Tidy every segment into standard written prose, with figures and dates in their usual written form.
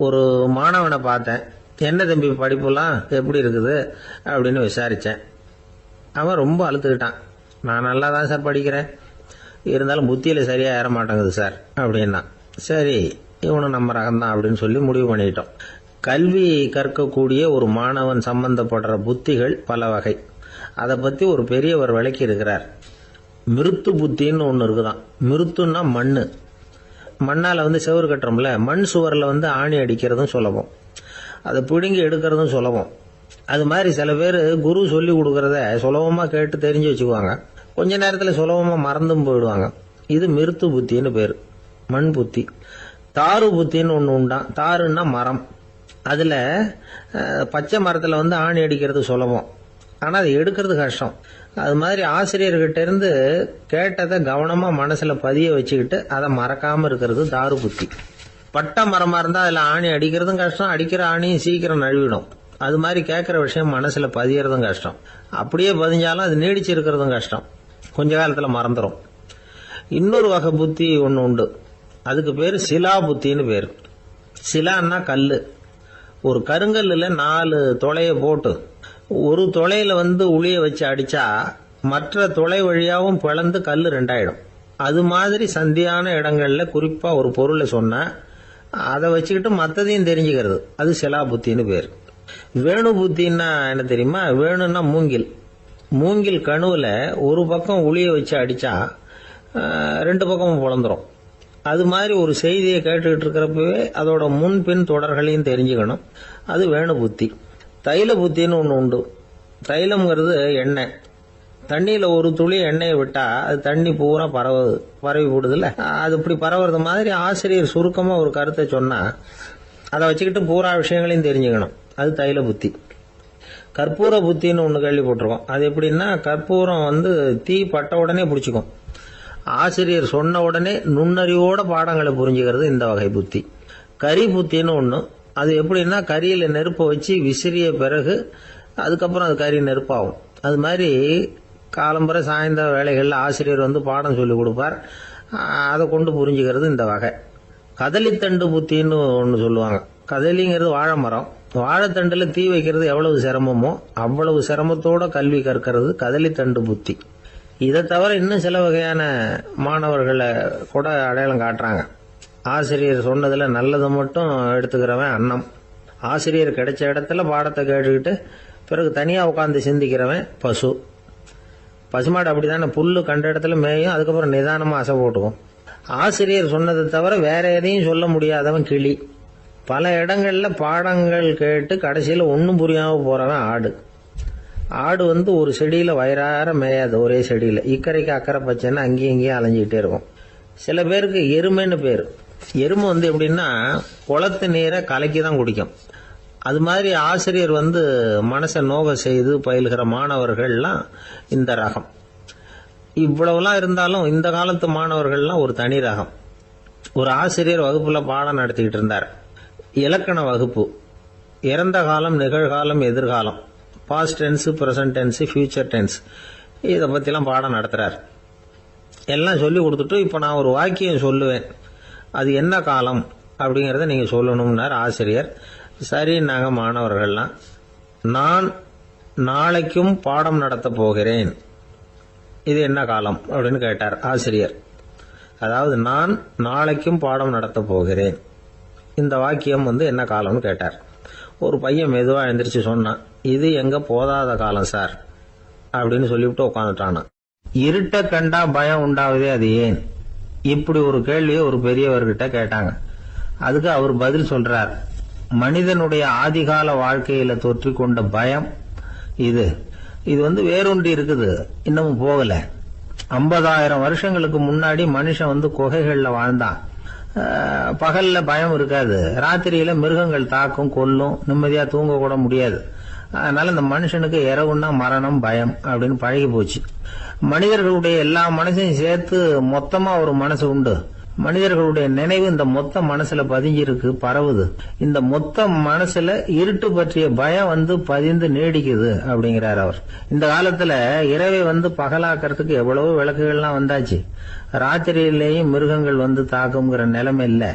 ஒரு மாணவனை பார்த்தேன். என்ன தம்பி படிப்புலாம் எப்படி இருக்குது அப்படின்னு விசாரித்தேன். அவன் ரொம்ப அழுத்துக்கிட்டான். நான் நல்லா தான் சார் படிக்கிறேன், இருந்தாலும் புத்தியில் சரியாக ஏற மாட்டேங்குது சார் அப்படின்னா. சரி, இவனும் நம்ம ரகம்தான் அப்படின்னு சொல்லி முடிவு பண்ணிட்டோம். கல்வி கற்கக்கூடிய ஒரு மாணவன் சம்பந்தப்படுற புத்திகள் பல வகை. அதை பற்றி ஒரு பெரியவர் விளக்கி இருக்கிறார். மிருத்து புத்தின்னு ஒன்று இருக்குதான். மிருத்துன்னா மண்ணு. மண்ணால் செவுறு கட்டுறோம்ல, மண் சுவரில் ஆணி அடிக்கிறதும் சுலபம், அதை பிடுங்கி எடுக்கிறதும் சுலபம். அது மாதிரி சில பேர் குரு சொல்லி கொடுக்கறத சுலபமாக கேட்டு தெரிஞ்சு வச்சுக்குவாங்க, கொஞ்ச நேரத்தில் சுலபமாக மறந்தும் போயிடுவாங்க. இது மிருத்து புத்தின்னு பேர், மண் புத்தி. தாரு புத்தின்னு ஒன்று உண்டான். தாருன்னா மரம். அதில் பச்சை மரத்தில் ஆணி அடிக்கிறது சுலபம், ஆனால் அதை எடுக்கிறது கஷ்டம். அது மாதிரி ஆசிரியர்கிட்ட இருந்து கேட்டதை கவனமாக மனசில் பதிய வச்சுக்கிட்டு அதை மறக்காமல் இருக்கிறது தாரு புத்தி. பட்டை மரமாக இருந்தால் அதில் ஆணி அடிக்கிறதும் கஷ்டம், அடிக்கிற ஆணியும் சீக்கிரம் நழுவிடும். அது மாதிரி கேட்குற விஷயம் மனசில் பதியறதும் கஷ்டம். அப்படியே பதிஞ்சாலும் அது நீடிச்சு இருக்கிறதும் கஷ்டம், கொஞ்ச காலத்தில் மறந்துடும். இன்னொரு வகை புத்தி ஒன்று உண்டு, அதுக்கு பேர் சிலா புத்தின்னு பேர். சிலான்னா கல். ஒரு கருங்கல்லில் 4 துளையை போட்டு ஒரு துளையில உளிய வச்சு அடிச்சா மற்ற துளை வழியாகவும் பிளந்து கல் 2 ஆயிடும். அது மாதிரி சந்தியான இடங்கள்ல குறிப்பா ஒரு பொருளை சொன்னா அதை வச்சுக்கிட்டு மற்றதையும் தெரிஞ்சுக்கிறது, அது சிலா புத்தின்னு பேர். வேணு புத்தின்னா என்ன தெரியுமா? வேணுன்னா மூங்கில். மூங்கில் கணுவில் ஒரு பக்கம் உளிய வச்சு அடிச்சா 2 பக்கமும் பிளந்துரும். அது மாதிரி ஒரு செய்தியை கேட்டுக்கிட்டு இருக்கிறப்பவே அதோட முன்பின் தொடர்களையும் தெரிஞ்சுக்கணும், அது வேணு புத்தி. தைல புத்தின்னு ஒன்று உண்டு. தைலம்ங்கிறது எண்ணெய். தண்ணியில் ஒரு துளி எண்ணெயை விட்டா அது தண்ணி பூரா பரவி போடுதுல்ல, அது இப்படி பரவுறது மாதிரி ஆசிரியர் சுருக்கமாக ஒரு கருத்தை சொன்னால் அதை வச்சுக்கிட்டு பூரா விஷயங்களையும் தெரிஞ்சுக்கணும், அது தைல புத்தி. கற்பூர புத்தின்னு ஒன்று கேள்விப்பட்டிருக்கோம். அது எப்படின்னா, கற்பூரம் தீ பட்ட உடனே பிடிச்சிக்கும். ஆசிரியர் சொன்ன உடனே நுண்ணறிவோட பாடங்களை புரிஞ்சுக்கிறது இந்த வகை புத்தி. கரி புத்தின்னு ஒன்று. அது எப்படின்னா, கரியில் நெருப்பை வச்சு விசிறிய பிறகு அதுக்கப்புறம் அது கறி நெருப்பாகும். அது மாதிரி காலம்பரை சாயந்தர வேலைகளில் ஆசிரியர் பாடம் சொல்லி கொடுப்பார், அதை கொண்டு புரிஞ்சுக்கிறது இந்த வகை. கதலித்தண்டு புத்தின்னு ஒன்று சொல்லுவாங்க. கதலிங்கிறது வாழை மரம். வாழைத்தண்டில் தீ வைக்கிறது எவ்வளவு சிரமமோ அவ்வளவு சிரமத்தோட கல்வி கற்கிறது கதலித்தண்டு புத்தி. இதை தவிர இன்னும் சில வகையான மாணவர்களை கூட அடையாளம் காட்டுறாங்க. ஆசிரியர் சொன்னதில் நல்லதை மட்டும் எடுத்துக்கிறவன் அன்னம். ஆசிரியர் கிடைச்ச இடத்துல பாடத்தை கேட்டுக்கிட்டு பிறகு தனியாக உட்காந்து சிந்திக்கிறவன் பசு. பசுமாடு அப்படி தானே, புல்லு கண்ட இடத்துல மேயும், அதுக்கப்புறம் நிதானமாக அசை போட்டுக்கும். ஆசிரியர் சொன்னதை தவிர வேற எதையும் சொல்ல முடியாதவன் கிளி. பல இடங்களில் பாடங்கள் கேட்டு கடைசியில் ஒன்றும் புரியாமல் போகிறவன் ஆடு. ஆடு ஒரு செடியில் வயிறார மேயாது, ஒரே செடியில். இக்கரைக்கு அக்கறை பச்சைன்னா அங்கேயும் இங்கேயும் அலைஞ்சிக்கிட்டே இருக்கும். சில பேருக்கு எருமைன்னு பேர். எருமை எப்படின்னா, குளத்து நீரை கலக்கி தான் குடிக்கும். அது மாதிரி ஆசிரியர் மனசை நோக செய்து பயில்கிற மாணவர்கள்லாம் இந்த ரகம். இவ்வளவுலாம் இருந்தாலும் இந்த காலத்து மாணவர்கள்லாம் ஒரு தனி ரகம். ஒரு ஆசிரியர் வகுப்புல பாடம் நடத்திக்கிட்டு இருந்தார். இலக்கண வகுப்பு. இறந்த காலம், நிகழ்காலம், எதிர்காலம், past tense, present tense, future tense, இதை பற்றிலாம் பாடம் நடத்துகிறார். எல்லாம் சொல்லி கொடுத்துட்டு இப்போ நான் ஒரு வாக்கியம் சொல்லுவேன், அது என்ன காலம் அப்படிங்கிறத நீங்கள் சொல்லணும்னார் ஆசிரியர். சரின்னாங்க மாணவர்கள்லாம். நான் நாளைக்கும் பாடம் நடத்த போகிறேன், இது என்ன காலம் அப்படின்னு கேட்டார் ஆசிரியர். அதாவது நான் நாளைக்கும் பாடம் நடத்த போகிறேன், இந்த வாக்கியம் என்ன காலம்னு கேட்டார். ஒரு பையன் மெதுவாக எழுந்திரிச்சு சொன்னான், இது எங்க போதாத காலம் சார் அப்படின்னு சொல்லிவிட்டு உட்காந்துட்டானா. இருட்ட கண்டா பயம் உண்டாவதே, அது ஏன்? இப்படி ஒரு கேள்வியை ஒரு பெரியவர்கிட்ட கேட்டாங்க. அதுக்கு அவர் பதில் சொல்றார், மனிதனுடைய ஆதிகால வாழ்க்கையில தொற்றிக்கொண்ட பயம் இது வேரூன்றி இருக்குது, இன்னமும் போகல. 50,000 வருஷங்களுக்கு முன்னாடி மனுஷன் குகைகள்ல வாழ்ந்தான். பகல்ல பயம் இருக்காது, ராத்திரியில மிருகங்கள் தாக்கும், கொல்லும், நிம்மதியா தூங்க கூட முடியாது. அதனால இந்த மனுஷனுக்கு இரவுன்னா மரணம், பயம் அப்படின்னு பழகி போச்சு. மனிதர்களுடைய எல்லா மனசையும் சேர்த்து மொத்தமா ஒரு மனசு உண்டு. மனிதர்களுடைய நினைவு இந்த மொத்த மனசுல பதிஞ்சிருக்கு, பரவுது. இந்த மொத்த மனசுல இருட்டு பற்றிய பயம் பதிந்து நீடிக்குது அப்படிங்கிறார் அவர். இந்த காலத்துல இரவை பகலாக்கிறதுக்கு எவ்வளவோ விளக்குகள்லாம் வந்தாச்சு. ராத்திரியிலேயும் மிருகங்கள் தாக்குங்கிற நிலைமை இல்ல.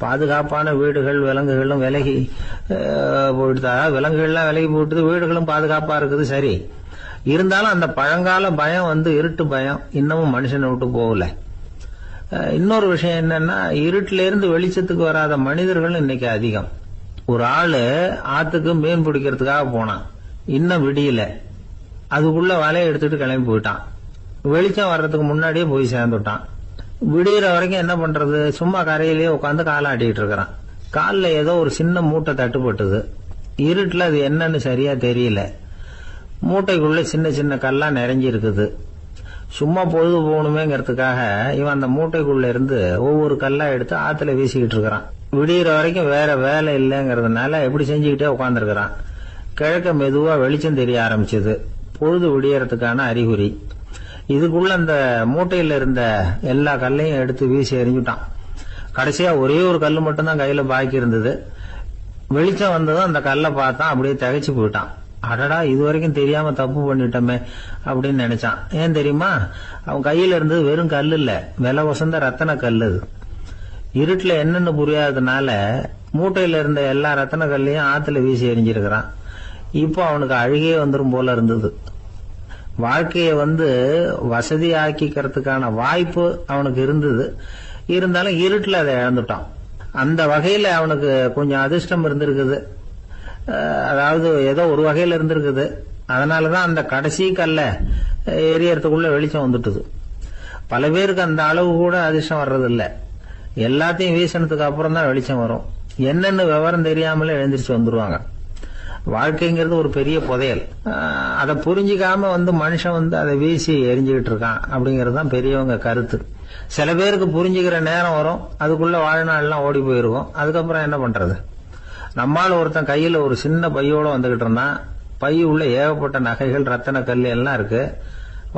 பாதுகாப்பான வீடுகள் விலங்குகளும் விலகி போயிட்டு, விலங்குகள்லாம் விலகி போயிட்டு, வீடுகளும் பாதுகாப்பா இருக்குது. சரி, இருந்தாலும் அந்த பழங்கால பயம் இருட்டு பயம் இன்னமும் மனுஷனை விட்டு போகல. இன்னொரு விஷயம் என்னன்னா, இருட்டுல இருந்து வெளிச்சத்துக்கு வராத மனிதர்கள் இன்னைக்கு அதிகம். ஒரு ஆளு ஆத்துக்கு மீன் பிடிக்கிறதுக்காக போனான், இன்னும் விடியல, அதுக்குள்ள வலையை எடுத்துட்டு கிளம்பி போயிட்டான். வெளிச்சம் வர்றதுக்கு முன்னாடியே போய் சேர்ந்துட்டான். விடிகிற வரைக்கும் என்ன பண்றது, சும்மா கரையிலேயே உட்காந்து காலாட்டிட்டு இருக்கிறான். காலில் ஏதோ ஒரு சின்ன மூட்டை தட்டுப்பட்டது. இருட்டுல அது என்னன்னு சரியா தெரியல. மூட்டைக்குள்ள சின்ன சின்ன கல்லா நிறைஞ்சி இருக்குது. சும்மா பொழுது போகணுமேங்கிறதுக்காக இவன் அந்த மூட்டைக்குள்ள இருந்து ஒவ்வொரு கல்லா எடுத்து ஆத்துல வீசிக்கிட்டு இருக்கிறான். விடிகிற வரைக்கும் வேற வேலை இல்லைங்கிறதுனால எப்படி செஞ்சுக்கிட்டே உட்காந்துருக்கிறான். கிழக்க மெதுவா வெளிச்சம் தெரிய ஆரம்பிச்சது. பொழுது விடியறதுக்கான அறிகுறி. இதுக்குள்ள அந்த மூட்டையில இருந்த எல்லா கல்லையும் எடுத்து வீசி எறிஞ்சுட்டான். கடைசியா ஒரே ஒரு கல்லு மட்டும்தான் கையில பாக்கி இருந்தது. வெளிச்சம் வந்ததும் அந்த கல்லை பார்த்தான், அப்படியே திகைச்சு போயிட்டான். அடடா, இது வரைக்கும் தெரியாம தப்பு பண்ணிட்டோமே அப்படின்னு நினைச்சான். ஏன் தெரியுமா, அவன் கையில இருந்தது வெறும் கல்லு இல்ல, விலை வசந்த ரத்தன கல்லு. இருட்டுல என்னன்னு புரியாததுனால மூட்டையில இருந்த எல்லா ரத்தன கல்லையும் ஆத்துல வீசி எறிஞ்சிருக்கிறான். இப்போ அவனுக்கு அழுகையே வந்துடும் போல இருந்தது. வாழ்க்கையை வசதி ஆக்கிக்கிறதுக்கான வாய்ப்பு அவனுக்கு இருந்தது. இருந்தாலும் இருட்டுல அதை இழந்துட்டான். அந்த வகையில அவனுக்கு கொஞ்சம் அதிர்ஷ்டம் இருந்திருக்குது. அதாவது ஏதோ ஒரு வகையில இருந்திருக்குது. அதனாலதான் அந்த கடைசி கல்ல எரியறதுக்குள்ள வெளிச்சம் வந்துட்டுது. பல பேருக்கு அந்த அளவு கூட அதிர்ஷ்டம் வர்றதில்ல. எல்லாத்தையும் வீசினதுக்கு அப்புறம் தான் வெளிச்சம் வரும். என்னன்னு விவரம் தெரியாமலே எழுந்திரிச்சு வந்துருவாங்க. வாழ்க்கைங்கிறது ஒரு பெரிய புதையல். அதை புரிஞ்சிக்காம மனுஷன் அதை வீசி எரிஞ்சுக்கிட்டு இருக்கான் அப்படிங்கிறது தான் பெரியவங்க கருத்து. சில பேருக்கு புரிஞ்சுக்கிற நேரம் வரும், அதுக்குள்ள வாழ்நாள்லாம் ஓடி போயிருக்கும். அதுக்கப்புறம் என்ன பண்றது? நம்மால் ஒருத்தன் கையில ஒரு சின்ன பையோட வந்துகிட்டு இருந்தான். பை உள்ள ஏகப்பட்ட நகைகள் ரத்தன கல் எல்லாம் இருக்கு.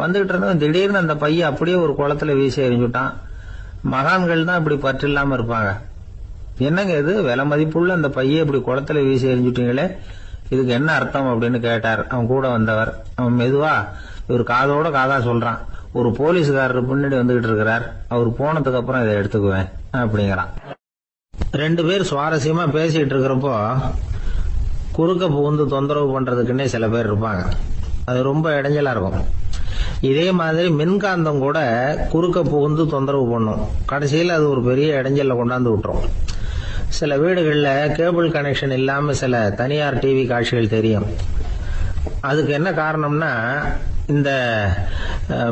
வந்துகிட்டு இருந்தவன் திடீர்னு அந்த பையை அப்படியே ஒரு குளத்துல வீசி எறிஞ்சுட்டான். மகான்கள் தான் இப்படி பற்று இல்லாம இருப்பாங்க. என்னங்க இது, விலை மதிப்புள்ள அந்த பையை இப்படி குளத்துல வீசி எறிஞ்சுட்டீங்களே, இதுக்கு என்ன அர்த்தம் அப்படின்னு கேட்டார் அவன் கூட வந்தவர். அவன் மெதுவா இவர் காதோட காதா சொல்றான், ஒரு போலீஸ்காரர் பின்னாடி வந்துகிட்டு இருக்கிறார், அவர் போனதுக்கு அப்புறம் இதை எடுத்துக்குவேன் அப்படிங்கிறான். ரெண்டு பேர் சுவாரஸ்யமா பேசிட்டு இருக்கிறப்போ குறுக்க புகுந்து தொந்தரவு பண்றதுக்குன்னே சில பேர் இருப்பாங்க. அது ரொம்ப இடைஞ்சலா இருக்கும். இதே மாதிரி மின்காந்தம் கூட குறுக்க புகுந்து தொந்தரவு பண்ணும். கடைசியில் அது ஒரு பெரிய இடைஞ்சல கொண்டாந்து விட்டுரும். சில வீடுகளில் கேபிள் கனெக்ஷன் இல்லாம சில தனியார் டிவி காட்சிகள் தெரியும். அதுக்கு என்ன காரணம்னா இந்த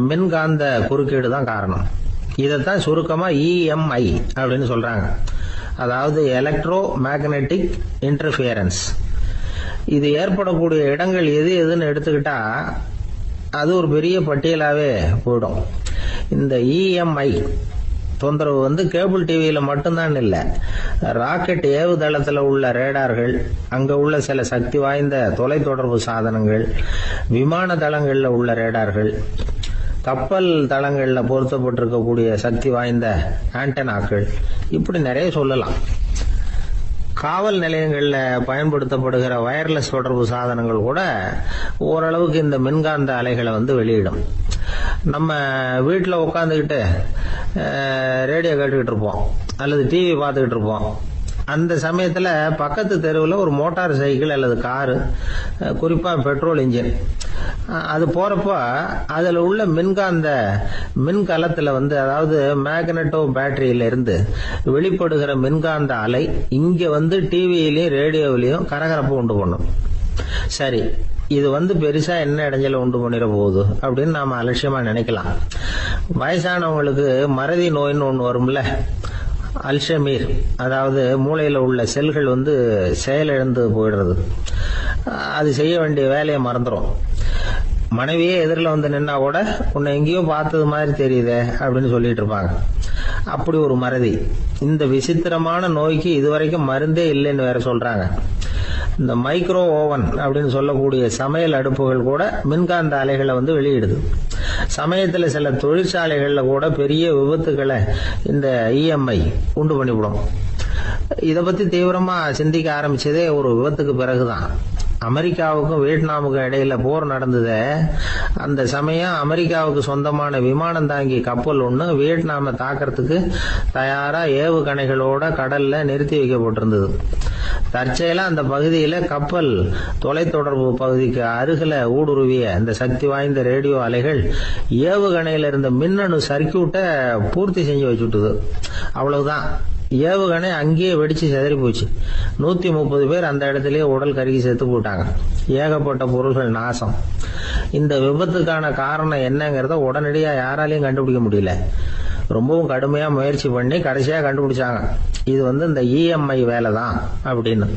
மின்காந்த குறுக்கீடு தான் காரணம். இதைத்தான் சுருக்கமா EMI அப்படின்னு சொல்றாங்க. அதாவது எலக்ட்ரோ மேக்னெட்டிக் இன்டர்ஃபியரன்ஸ். இது ஏற்படக்கூடிய இடங்கள் எது எதுன்னு எடுத்துக்கிட்டா அது ஒரு பெரிய பட்டியலாவே போயிடும். இந்த EMI தொந்தரவு கேபிள் டிவியில மட்டும்தான் இல்ல, ராக்கெட் ஏவுதளத்துல உள்ள ரேடார்கள், அங்க உள்ள சில சக்தி வாய்ந்த தொலைத்தொடர்பு சாதனங்கள், விமான தளங்கள்ல உள்ள ரேடார்கள், கப்பல் தளங்கள்ல பொருத்தப்பட்டிருக்கக்கூடிய சக்தி வாய்ந்த ஆண்டனாக்கள், இப்படி நிறைய சொல்லலாம். காவல் நிலையங்கள்ல பயன்படுத்தப்படுகிற வயர்லெஸ் தொடர்பு சாதனங்கள் கூட ஓரளவுக்கு இந்த மின்காந்த அலைகளை வெளியிடும். நம்ம வீட்டில் உட்காந்துக்கிட்டு ரேடியோ கேட்டுக்கிட்டு இருப்போம் அல்லது டிவி பார்த்துக்கிட்டு இருப்போம். அந்த சமயத்தில் பக்கத்து தெருவில் ஒரு மோட்டார் சைக்கிள் அல்லது காரு, குறிப்பாக பெட்ரோல் இன்ஜின், அது போறப்போ அதில் உள்ள மின்காந்த மின்கலத்தில் அதாவது மேக்னெட்டோ பேட்டரியில இருந்து வெளிப்படுகிற மின்காந்த அலை இங்கே டிவியிலையும் ரேடியோவிலையும் கரகரப்பு உண்டு பண்ணும். சரி, இது பெருசா என்ன இடைஞ்சல உண்டு பண்ணிட போகுது அப்படின்னு நாம அலட்சியமா நினைக்கலாம். வயசானவங்களுக்கு மறதி நோயின்னு ஒண்ணு வரும்ல, அல்ஷமீர், அதாவது மூளையில உள்ள செல்கள் செயலிழந்து போயிடுறது. அது செய்ய வேண்டிய வேலையை மறந்துடும். மனைவியே எதிரில் நின்னா கூட உன்னை எங்கேயோ பார்த்தது மாதிரி தெரியுதே அப்படின்னு சொல்லிட்டு இருப்பாங்க. அப்படி ஒரு மறதி. இந்த விசித்திரமான நோய்க்கு இதுவரைக்கும் மருந்தே இல்லைன்னு வேற சொல்றாங்க. இந்த மைக்ரோ ஓவன் அப்படின்னு சொல்லக்கூடிய சமையல் அடுப்புகள் கூட மின்காந்த அலைகளை வெளியிடுது. சமயத்தில் சில தொழிற்சாலைகள்ல கூட பெரிய விபத்துக்களை இந்த EMI உண்டு பண்ணிவிடும். இதை பத்தி தீவிரமா சிந்திக்க ஆரம்பிச்சதே ஒரு விபத்துக்கு பிறகுதான். அமெரிக்காவுக்கும் வியட்நாமுக்கும் இடையில போர் நடந்தது. அந்த சமயம் அமெரிக்காவுக்கு சொந்தமான விமானம் தாங்கி கப்பல் ஒண்ணு வியட்நாமை தாக்கிறதுக்கு தயாரா ஏவுகணைகளோட கடல்ல நிறுத்தி வைக்கப்பட்டிருந்தது. தற்செயலா அந்த பகுதியில கப்பல் தொலைத்தொடர்பு பகுதிக்கு அருகில ஊடுருவிய இந்த சக்தி வாய்ந்த ரேடியோ அலைகள் ஏவுகணையில இருந்த மின்னணு சர்க்கியூட்டை பூர்த்தி செஞ்சு வச்சுட்டுது. அவ்வளவுதான், ஏவுகணை அங்கேயே வெடிச்சு செதறி போச்சு. 130 பேர் அந்த இடத்திலேயே உடல் கருகி செத்து போட்டாங்க. ஏகப்பட்ட பொருள்கள் நாசம். இந்த விபத்துக்கான காரணம் என்னங்கிறத உடனடியா யாராலையும் கண்டுபிடிக்க முடியல. ரொம்பவும் கடுமையா முயற்சி பண்ணி கடைசியா கண்டுபிடிச்சாங்க, இது இந்த இஎம்ஐ வேலை தான் அப்படின்னு.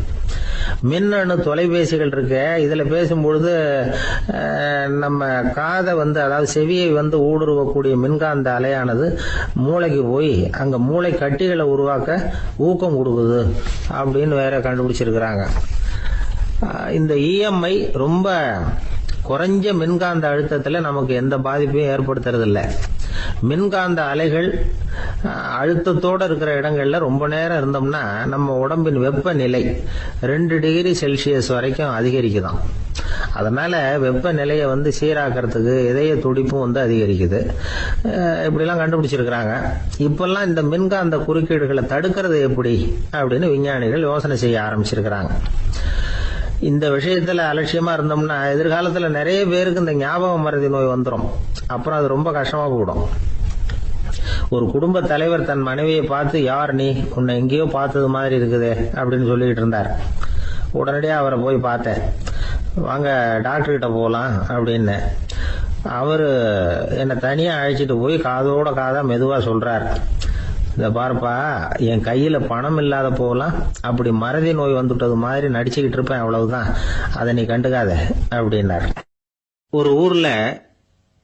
மின்னணு தொலைபேசிகள் இருக்கு, இதுல பேசும்பொழுது நம்ம காதை அதாவது செவியை ஊடுருவக்கூடிய மின்காந்த அலையானது மூளைக்கு போய் அங்க மூளை கட்டிகளை உருவாக்க ஊக்கம் கொடுக்குது அப்படின்னு வேற கண்டுபிடிச்சிருக்கிறாங்க. இந்த இஎம்ஐ ரொம்ப குறைஞ்ச மின்காந்த அழுத்தத்துல நமக்கு எந்த பாதிப்பையும் ஏற்படுத்துறது இல்லை. மின்காந்த அலைகள் அழுத்தத்தோட இருக்கிற இடங்கள்ல ரொம்ப நேரம் இருந்தோம்னா நம்ம உடம்பின் வெப்பநிலை 2 டிகிரி செல்சியஸ் வரைக்கும் அதிகரிக்குதாம். அதனால வெப்பநிலையை சீராக்கிறதுக்கு இதய துடிப்பும் அதிகரிக்குது. இப்படிலாம் கண்டுபிடிச்சிருக்கிறாங்க. இப்பெல்லாம் இந்த மின்காந்த குறுக்கீடுகளை தடுக்கிறது எப்படி அப்படின்னு விஞ்ஞானிகள் யோசனை செய்ய ஆரம்பிச்சிருக்கிறாங்க. இந்த விஷயத்துல அலட்சியமா இருந்தோம்னா எதிர்காலத்துல நிறைய பேருக்கு இந்த ஞாபக மறதி நோய் வந்துடும். அப்புறம் அது ரொம்ப கஷ்டமா போயிடும். ஒரு குடும்ப தலைவர் தன் மனைவியை பார்த்து, யார் நீ, உன்னை எங்கேயோ பார்த்தது மாதிரி இருக்குதே அப்படின்னு சொல்லிட்டு இருந்தார். உடனடியா அவரை போய் பார்த்தேன். வாங்க டாக்டர் கிட்ட போகலாம் அப்படின்னு. அவரு என்னை தனியா அழைச்சிட்டு போய் காதோட காதா மெதுவா சொல்றார், இத பாருப்பா, என் கையில பணம் இல்லாத போகலாம், அப்படி மறதி நோய் வந்துட்டது மாதிரி நடிச்சுக்கிட்டு இருப்பேன், அவ்வளவுதான், அதை நீ கண்டுக்காத அப்படின்னார். ஒரு ஊர்ல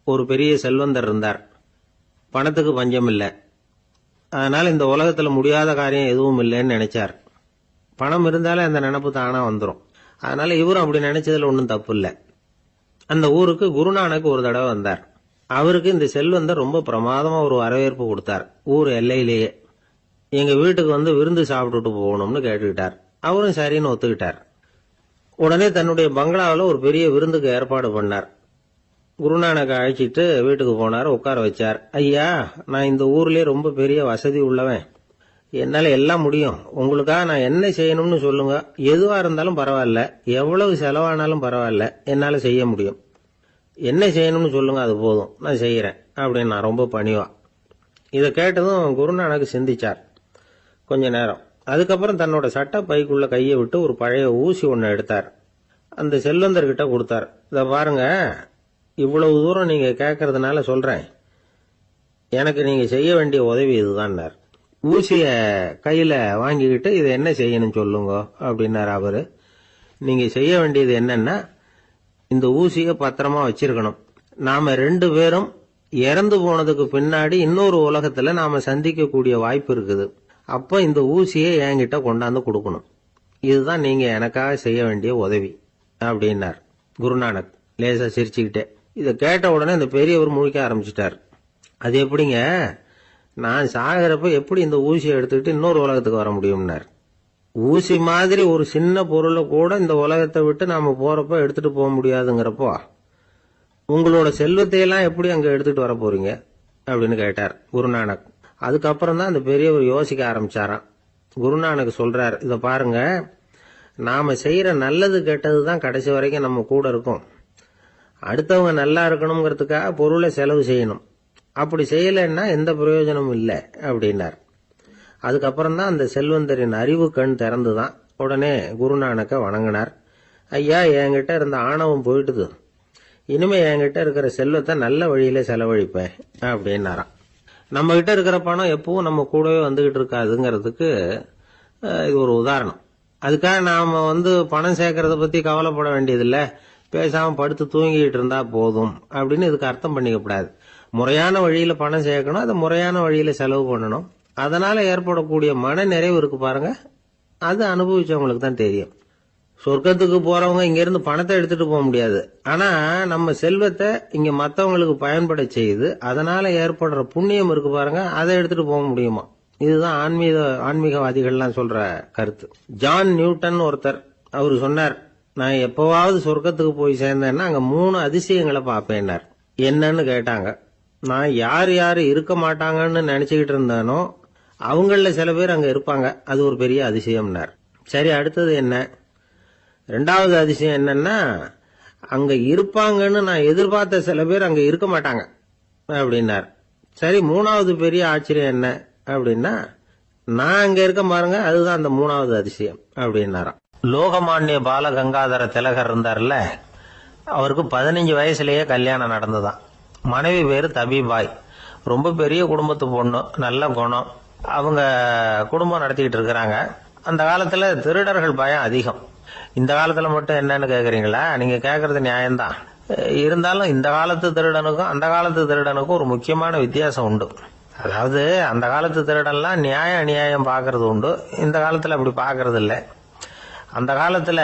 ஒரு பெரிய செல்வந்தர் இருந்தார். பணத்துக்கு பஞ்சம் இல்லை. அதனால இந்த உலகத்துல முடியாத காரியம் எதுவும் இல்லைன்னு நினைச்சார். பணம் இருந்தாலே அந்த நினைப்பு தானா வந்துடும். அதனால இவரும் அப்படி நினைச்சதுல ஒன்றும் தப்பு இல்லை. அந்த ஊருக்கு குருநானக் ஒரு தடவை வந்தார். அவருக்கு இந்த செல்வந்தர் ரொம்ப பிரமாதமா ஒரு வரவேற்பு கொடுத்தார். ஊர் எல்லையிலேயே எங்க வீட்டுக்கு விருந்து சாப்பிட்டுட்டு போகணும்னு கேட்டுக்கிட்டார். அவரும் சரின்னு ஒத்துக்கிட்டார். உடனே தன்னுடைய பங்களாவில் ஒரு பெரிய விருந்துக்கு ஏற்பாடு பண்ணார். குருநானக்கை அழைச்சிட்டு வீட்டுக்கு போனார். உட்கார வச்சார். ஐயா, நான் இந்த ஊர்லயே ரொம்ப பெரிய வசதி உள்ளவன், என்னால எல்லாம் முடியும், உங்களுக்காக நான் என்ன செய்யணும்னு சொல்லுங்க, எதுவா இருந்தாலும் பரவாயில்ல, எவ்வளவு செலவானாலும் பரவாயில்ல, என்னால செய்ய முடியும், என்ன செய்யணும்னு சொல்லுங்க, அது போதும், நான் செய்யறேன் அப்படின்னு நான் ரொம்ப பணிவா. இதை கேட்டதும் குருநானக் சிந்திச்சார் கொஞ்ச நேரம். அதுக்கப்புறம் தன்னோட சட்ட பைக்குள்ள கையை விட்டு ஒரு பழைய ஊசி ஒன்று எடுத்தார். அந்த செல்வந்தர்கிட்ட கொடுத்தார். இதை பாருங்க, இவ்வளவு தூரம் நீங்க கேட்கறதுனால சொல்றேன், எனக்கு நீங்க செய்ய வேண்டிய உதவி இதுதான். ஊசிய கையில வாங்கிக்கிட்டு இதை என்ன செய்யணும் சொல்லுங்க அப்படின்னாரு அவரு. நீங்க செய்ய வேண்டியது என்னன்னா, இந்த ஊசிய பத்திரமா வச்சிருக்கணும். நாம 2 பேரும் இறந்து போனதுக்கு பின்னாடி இன்னொரு உலகத்துல நாம சந்திக்கக்கூடிய வாய்ப்பு இருக்குது. அப்ப இந்த ஊசியை என்கிட்ட கொண்டாந்து கொடுக்கணும். இதுதான் நீங்க எனக்காக செய்ய வேண்டிய உதவி அப்படின்னார் குருநானக் லேசா சிரிச்சுக்கிட்டே. இதை கேட்ட உடனே இந்த பெரியவர் முழிக்க ஆரம்பிச்சிட்டார். அது எப்படிங்க, நான் சாகிறப்ப எப்படி இந்த ஊசியை எடுத்துக்கிட்டு இன்னொரு உலகத்துக்கு வர முடியும்னார். ஊசி மாதிரி ஒரு சின்ன பொருளை கூட இந்த உலகத்தை விட்டு நாம போறப்ப எடுத்துட்டு போக முடியாதுங்கிறப்போ உங்களோட செல்வத்தையெல்லாம் எப்படி அங்க எடுத்துட்டு வர போறீங்க அப்படின்னு கேட்டார் குருநானக். அதுக்கப்புறம் தான் அந்த பெரியவர் யோசிக்க ஆரம்பிச்சாராம். குருநானக் சொல்றார், இத பாருங்க, நாம செய்யற நல்லது கெட்டதுதான் கடைசி வரைக்கும் நம்ம கூட இருக்கும். அடுத்தவங்க நல்லா இருக்கணுங்கிறதுக்காக பொருளை செலவு செய்யணும். அப்படி செய்யலைன்னா எந்த பிரயோஜனமும் இல்லை அப்படின்னார். அதுக்கப்புறம் தான் அந்த செல்வந்தரின் அறிவு கண் திறந்துதான். உடனே குருநானக்க வணங்கினார். ஐயா, என்கிட்ட இருந்த ஆணவம் போயிட்டுது, இனிமே என்கிட்ட இருக்கிற செல்வத்தை நல்ல வழியில செலவழிப்பேன் அப்படின்னாராம். நம்ம கிட்ட இருக்கிற பணம் எப்பவும் நம்ம கூடவே வந்துகிட்டு இருக்காதுங்கிறதுக்கு இது ஒரு உதாரணம். அதுக்காக நாம பணம் சேர்க்கறத பத்தி கவலைப்பட வேண்டியதில்லை, பேசாம படுத்து தூங்கிட்டு இருந்தா போதும் அப்படின்னு இதுக்கு அர்த்தம் பண்ணிக்கப்படாது. முறையான வழியில பணம் சேர்க்கணும், அதை முறையான வழியில செலவு பண்ணணும். அதனால ஏற்படக்கூடிய மன நிறைவு இருக்கு பாருங்க, அது அனுபவிச்சவங்களுக்கு தான் தெரியும். சொர்க்கத்துக்கு போறவங்க இங்க இருந்து பணத்தை எடுத்துட்டு போக முடியாது. ஆனா நம்ம செல்வத்தை இங்க மத்தவங்களுக்கு பயன்பட செய்து அதனால ஏற்படுற புண்ணியம் இருக்கு பாருங்க, அதை எடுத்துட்டு போக முடியுமா. இதுதான் ஆன்மீகவாதிகள்லாம் சொல்ற கருத்து. ஜான் நியூட்டன் ஒருத்தர், அவரு சொன்னார், நான் எப்பவாவது சொர்க்கத்துக்கு போய் சேர்ந்தேன்னா அங்க 3 அதிசயங்களை பார்ப்பேன்னார். என்னன்னு கேட்டாங்க. நான் யார் யாரு இருக்க மாட்டாங்கன்னு நினைச்சுக்கிட்டு இருந்தானோ அவங்கள சில பேர் அங்க இருப்பாங்க, அது ஒரு பெரிய அதிசயம்னார். சரி, அடுத்தது என்ன? 2வது அதிசயம் என்னன்னா, அங்க இருப்பாங்கன்னு நான் எதிர்பார்த்த சில பேர் அங்க இருக்க மாட்டாங்க அப்படின்னார். சரி, 3வது பெரிய ஆச்சரியம் என்ன அப்படின்னா, நான் அங்க இருக்க பாருங்க, அதுதான் அந்த 3வது அதிசயம் அப்படின்னாராம். லோகமானிய பால கங்காதர திலகர் இருந்தார்ல, அவருக்கு 15 வயசுலயே கல்யாணம் நடந்துதான். மனைவி பேரு தபிபாய். ரொம்ப பெரிய குடும்பத்து பொண்ணு, நல்ல குணம். அவங்க குடும்பம் நடத்திக்கிட்டு இருக்கிறாங்க. அந்த காலத்துல திருடர்கள் பயம் அதிகம். இந்த காலத்துல மட்டும் என்னன்னு கேக்குறீங்களா? நீங்க கேக்குறது நியாயம்தான். இருந்தாலும் இந்த காலத்து திருடனுக்கும் அந்த காலத்து திருடனுக்கும் ஒரு முக்கியமான வித்தியாசம் உண்டு. அதாவது அந்த காலத்து திருடன்லாம் நியாயம் அநியாயம் பாக்குறது உண்டு, இந்த காலத்துல அப்படி பாக்குறது இல்லை. அந்த காலத்துல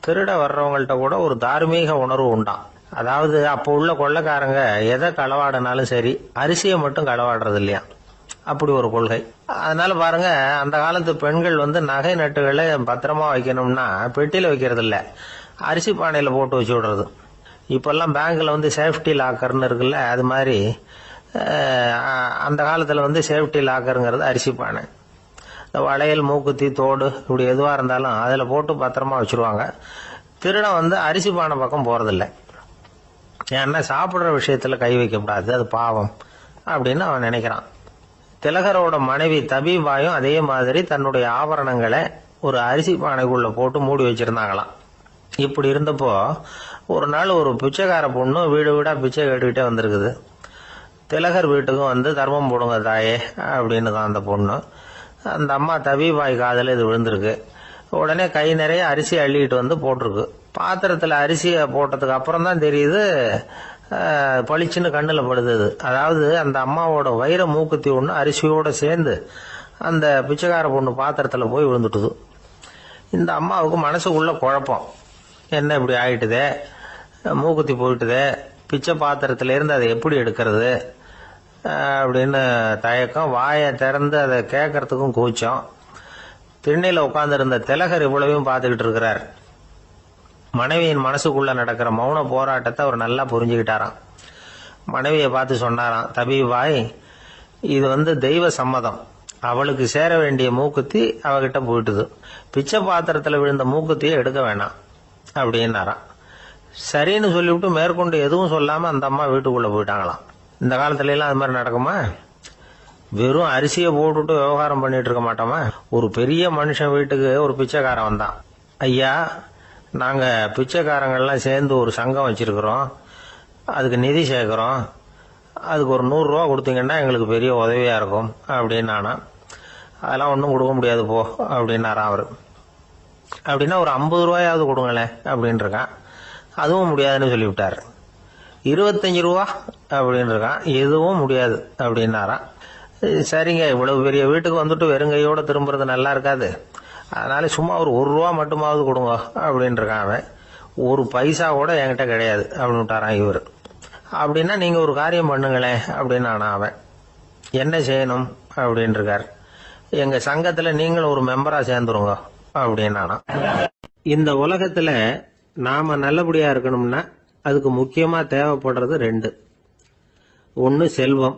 திருட வர்றவங்கள்ட்ட கூட ஒரு தார்மீக உணர்வு உண்டாம். அதாவது அப்போ உள்ள கொள்ளைக்காரங்க எதை களவாடினாலும் சரி, அரிசியை மட்டும் களவாடுறது இல்லையா, அப்படி ஒரு கொள்கை. அதனால பாருங்க, அந்த காலத்து பெண்கள் நகை நட்டுகளை பத்திரமா வைக்கணும்னா பெட்டியில வைக்கிறது இல்ல, அரிசி பானையில போட்டு வச்சு விடுறது. இப்பெல்லாம் பேங்க்ல சேஃப்டி லாக்கர்னு இருக்குல்ல, அது மாதிரி அந்த காலத்துல சேஃப்டி லாக்கருங்கிறது அரிசி பானை. இந்த வளையல், மூக்குத்தி, தோடு இப்படி எதுவா இருந்தாலும் அதுல போட்டு பத்திரமா வச்சிருவாங்க. திருடன் அரிசி பானை பக்கம் போறதில்ல. ஏன்னா சாப்பிடுற விஷயத்துல கை வைக்கக்கூடாது, அது பாவம் அப்படின்னு அவன் நினைக்கிறான். திலகரோட மனைவி தபிபாயும் அதே மாதிரி தன்னுடைய ஆபரணங்களை ஒரு அரிசி பானைக்குள்ள போட்டு மூடி வச்சிருந்தாங்களாம். இப்படி இருந்தப்போ ஒரு நாள் ஒரு பிச்சைக்கார பொண்ணு வீடு வீடா பிச்சை கேட்டுக்கிட்டே வந்திருக்குது. திலகர் வீட்டுக்கும் தர்மம் போடுங்க தாயே அப்படின்னு தான் அந்த பொண்ணு. அந்த அம்மா தபிபாய் காதல இது விழுந்திருக்கு. உடனே கை நிறைய அரிசி அள்ளிட்டு போட்டிருக்கு. பாத்திரத்துல அரிசியை போட்டதுக்கு அப்புறம் தான் தெரியுது, பளிச்சுன்னு கண்ணுல படுது. அதாவது அந்த அம்மாவோட வைர மூக்குத்தி ஒண்ணு அரிசியோட சேர்ந்து அந்த பிச்சைக்கார பொண்ணு பாத்திரத்துல போய் விழுந்துட்டுது. இந்த அம்மாவுக்கு மனசுக்குள்ள குழப்பம், என்ன இப்படி ஆயிட்டுதே, மூக்குத்தி போயிட்டுதே, பிச்சை பாத்திரத்துல இருந்து அதை எப்படி எடுக்கிறது அப்படின்னு தயக்கம். வாயை திறந்து அதை கேட்கறதுக்கும் கூச்சம். திண்ணையில உட்கார்ந்து இருந்த திலகர் இவ்வளவையும் பார்த்துக்கிட்டு இருக்கிறார். மனைவியின் மனசுக்குள்ள நடக்கிற மௌன போராட்டத்தை அவர் நல்லா புரிஞ்சுக்கிட்டாராம். மனைவியை பார்த்து சொன்னாராம், தபிபாய், இது தெய்வ சம்மதம். அவளுக்கு சேர வேண்டிய மூக்குத்தி அவகிட்ட போயிட்டுது. பிச்சை பாத்திரத்துல விழுந்த மூக்குத்தியை எடுக்க வேணாம் அப்படின்னாராம். சரின்னு சொல்லிவிட்டு மேற்கொண்டு எதுவும் சொல்லாம அந்த அம்மா வீட்டுக்குள்ள போயிட்டாங்களாம். இந்த காலத்துல எல்லாம் அது மாதிரி நடக்குமா? வெறும் அரிசியை போட்டுட்டு விவகாரம் பண்ணிட்டு இருக்க மாட்டோமா? ஒரு பெரிய மனுஷன் வீட்டுக்கு ஒரு பிச்சைக்காரன் வந்தான். ஐயா, நாங்க பிச்சைக்காரங்கள்லாம் சேர்ந்து ஒரு சங்கம் வச்சிருக்கிறோம், அதுக்கு நிதி சேர்க்கிறோம், அதுக்கு ஒரு 100 ரூபா கொடுத்தீங்கன்னா எங்களுக்கு பெரிய உதவியா இருக்கும் அப்படின்னானா. அதெல்லாம் ஒன்றும் கொடுக்க முடியாது போ அப்படின்னாராம் அவரு. அப்படின்னா ஒரு 50 ரூபாயாவது கொடுங்களேன் அப்படின்னு இருக்கான். அதுவும் முடியாதுன்னு சொல்லிவிட்டாரு. 25 ரூபா அப்படின்னு இருக்கான். எதுவும் முடியாது அப்படின்னாராம். சரிங்க, இவ்வளவு பெரிய வீட்டுக்கு வெறுங்கையோட திரும்புறது நல்லா இருக்காது, அதனால சும்மா ஒரு 1 ரூபா மட்டுமாவது கொடுங்க அப்படின்னு இருக்கான் அவன். 1 பைசா கூட என்கிட்ட கிடையாது அப்படின்னு விட்டாரான் இவர். அப்படின்னா நீங்க ஒரு காரியம் பண்ணுங்களேன் அப்படின்னானா அவன். என்ன செய்யணும் அப்படின்னு இருக்காரு. எங்க சங்கத்துல நீங்களும் ஒரு மெம்பரா சேர்ந்துருங்க அப்படின்னானா. இந்த உலகத்துல நாம நல்லபடியா இருக்கணும்னா அதுக்கு முக்கியமா தேவைப்படுறது 2. ஒன்னு செல்வம்,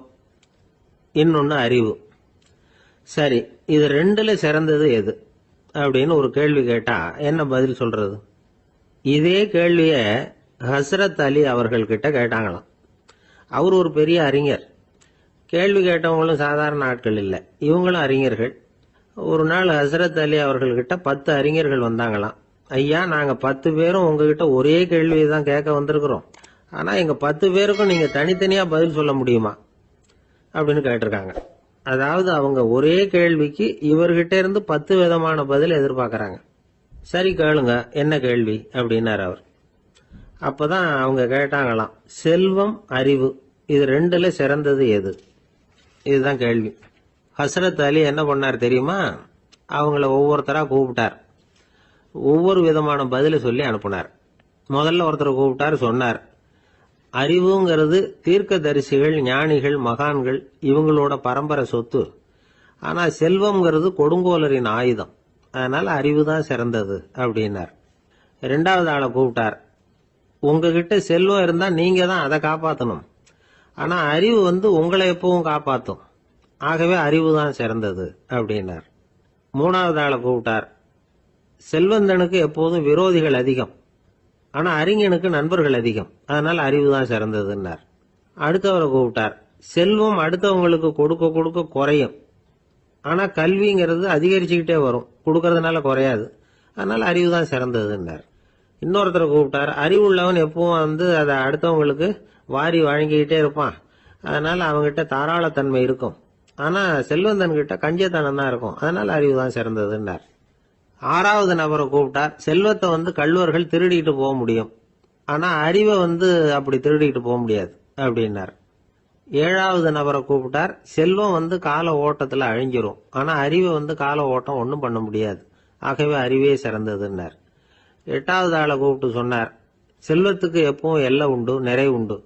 இன்னொன்னு அறிவு. சரி, இது 2ல சிறந்தது எது அப்படின்னு ஒரு கேள்வி கேட்டா என்ன பதில் சொல்றது? இதே கேள்விய ஹஸ்ரத் அலி அவர்கள் கிட்ட கேட்டாங்களாம். அவர் ஒரு பெரிய அறிஞர். கேள்வி கேட்டவங்களும் சாதாரண ஆட்கள் இல்லை, இவங்களும் அறிஞர்கள். ஒரு நாள் ஹஸ்ரத் அலி அவர்கள்கிட்ட 10 அறிஞர்கள் வந்தாங்களாம். ஐயா, நாங்க 10 பேரும் உங்ககிட்ட ஒரே கேள்வியை தான் கேட்க வந்திருக்கிறோம், ஆனா எங்க 10 பேருக்கும் நீங்க தனித்தனியா பதில் சொல்ல முடியுமா அப்படின்னு கேட்டிருக்காங்க. அதாவது அவங்க ஒரே கேள்விக்கு இவர்கிட்ட இருந்து 10 விதமான பதில் எதிர்பார்க்கறாங்க. சரி கேளுங்க, என்ன கேள்வி அப்படின்னாரு அவர். அப்பதான் அவங்க கேட்டாங்களாம், செல்வம், அறிவு, இது 2ல சிறந்தது எது? இதுதான் கேள்வி. ஹஸ்ரத் அலி என்ன பண்ணார் தெரியுமா? அவங்கள ஒவ்வொருத்தரா கூப்பிட்டார். ஒவ்வொரு விதமான பதில சொல்லி அனுப்புனார். முதல்ல ஒருத்தரை கூப்பிட்டார், சொன்னார், அறிவுங்கிறது தீர்க்கதரிசிகள், ஞானிகள், மகான்கள் இவங்களோட பரம்பரை சொத்து. ஆனா செல்வம்ங்கிறது கொடுங்கோலரின் ஆயுதம், அதனால அறிவு தான் சிறந்தது அப்படின்னார். ரெண்டாவது ஆளை கூப்பிட்டார். உங்ககிட்ட செல்வம் இருந்தா நீங்க தான் அதை காப்பாற்றணும். ஆனா அறிவு உங்களை எப்பவும் காப்பாற்றும். ஆகவே அறிவு தான் சிறந்தது அப்படின்னார். மூணாவது ஆளை கூப்பிட்டார். செல்வந்தனுக்கு எப்போதும் விரோதிகள் அதிகம், ஆனா அறிஞனுக்கு நண்பர்கள் அதிகம், அதனால அறிவு தான் சிறந்ததுன்னார். அடுத்தவரை கூப்பிட்டார். செல்வம் அடுத்தவங்களுக்கு கொடுக்க கொடுக்க குறையும், ஆனா கல்விங்கிறது அதிகரிச்சுக்கிட்டே வரும், கொடுக்கறதுனால குறையாது, அதனால அறிவு தான் சிறந்ததுன்னார். இன்னொருத்தரை கூப்பிட்டார். அறிவுள்ளவன் எப்பவும் அதை அடுத்தவங்களுக்கு வாரி வழங்கிக்கிட்டே இருப்பான், அதனால அவங்ககிட்ட தாராளத்தன்மை இருக்கும். ஆனா செல்வந்தன் கிட்ட கஞ்சத்தனம் தான் இருக்கும், அதனால அறிவு தான் சிறந்ததுன்னார். ஆறாவது நபரை கூப்பிட்டார். செல்வத்தை கள்வர்கள் திருடிட்டு போக முடியும், ஆனா அறிவை அப்படி திருடிட்டு போக முடியாது அப்படின்னார். ஏழாவது நபரை கூப்பிட்டார். செல்வம் கால ஓட்டத்துல அழிஞ்சிரும், ஆனா அறிவை கால ஓட்டம் ஒன்றும் பண்ண முடியாது, ஆகவே அறிவே சிறந்ததுன்னார். எட்டாவது ஆளை கூப்பிட்டு சொன்னார். செல்வத்துக்கு எப்பவும் எல்லை உண்டு, நிறை உண்டு,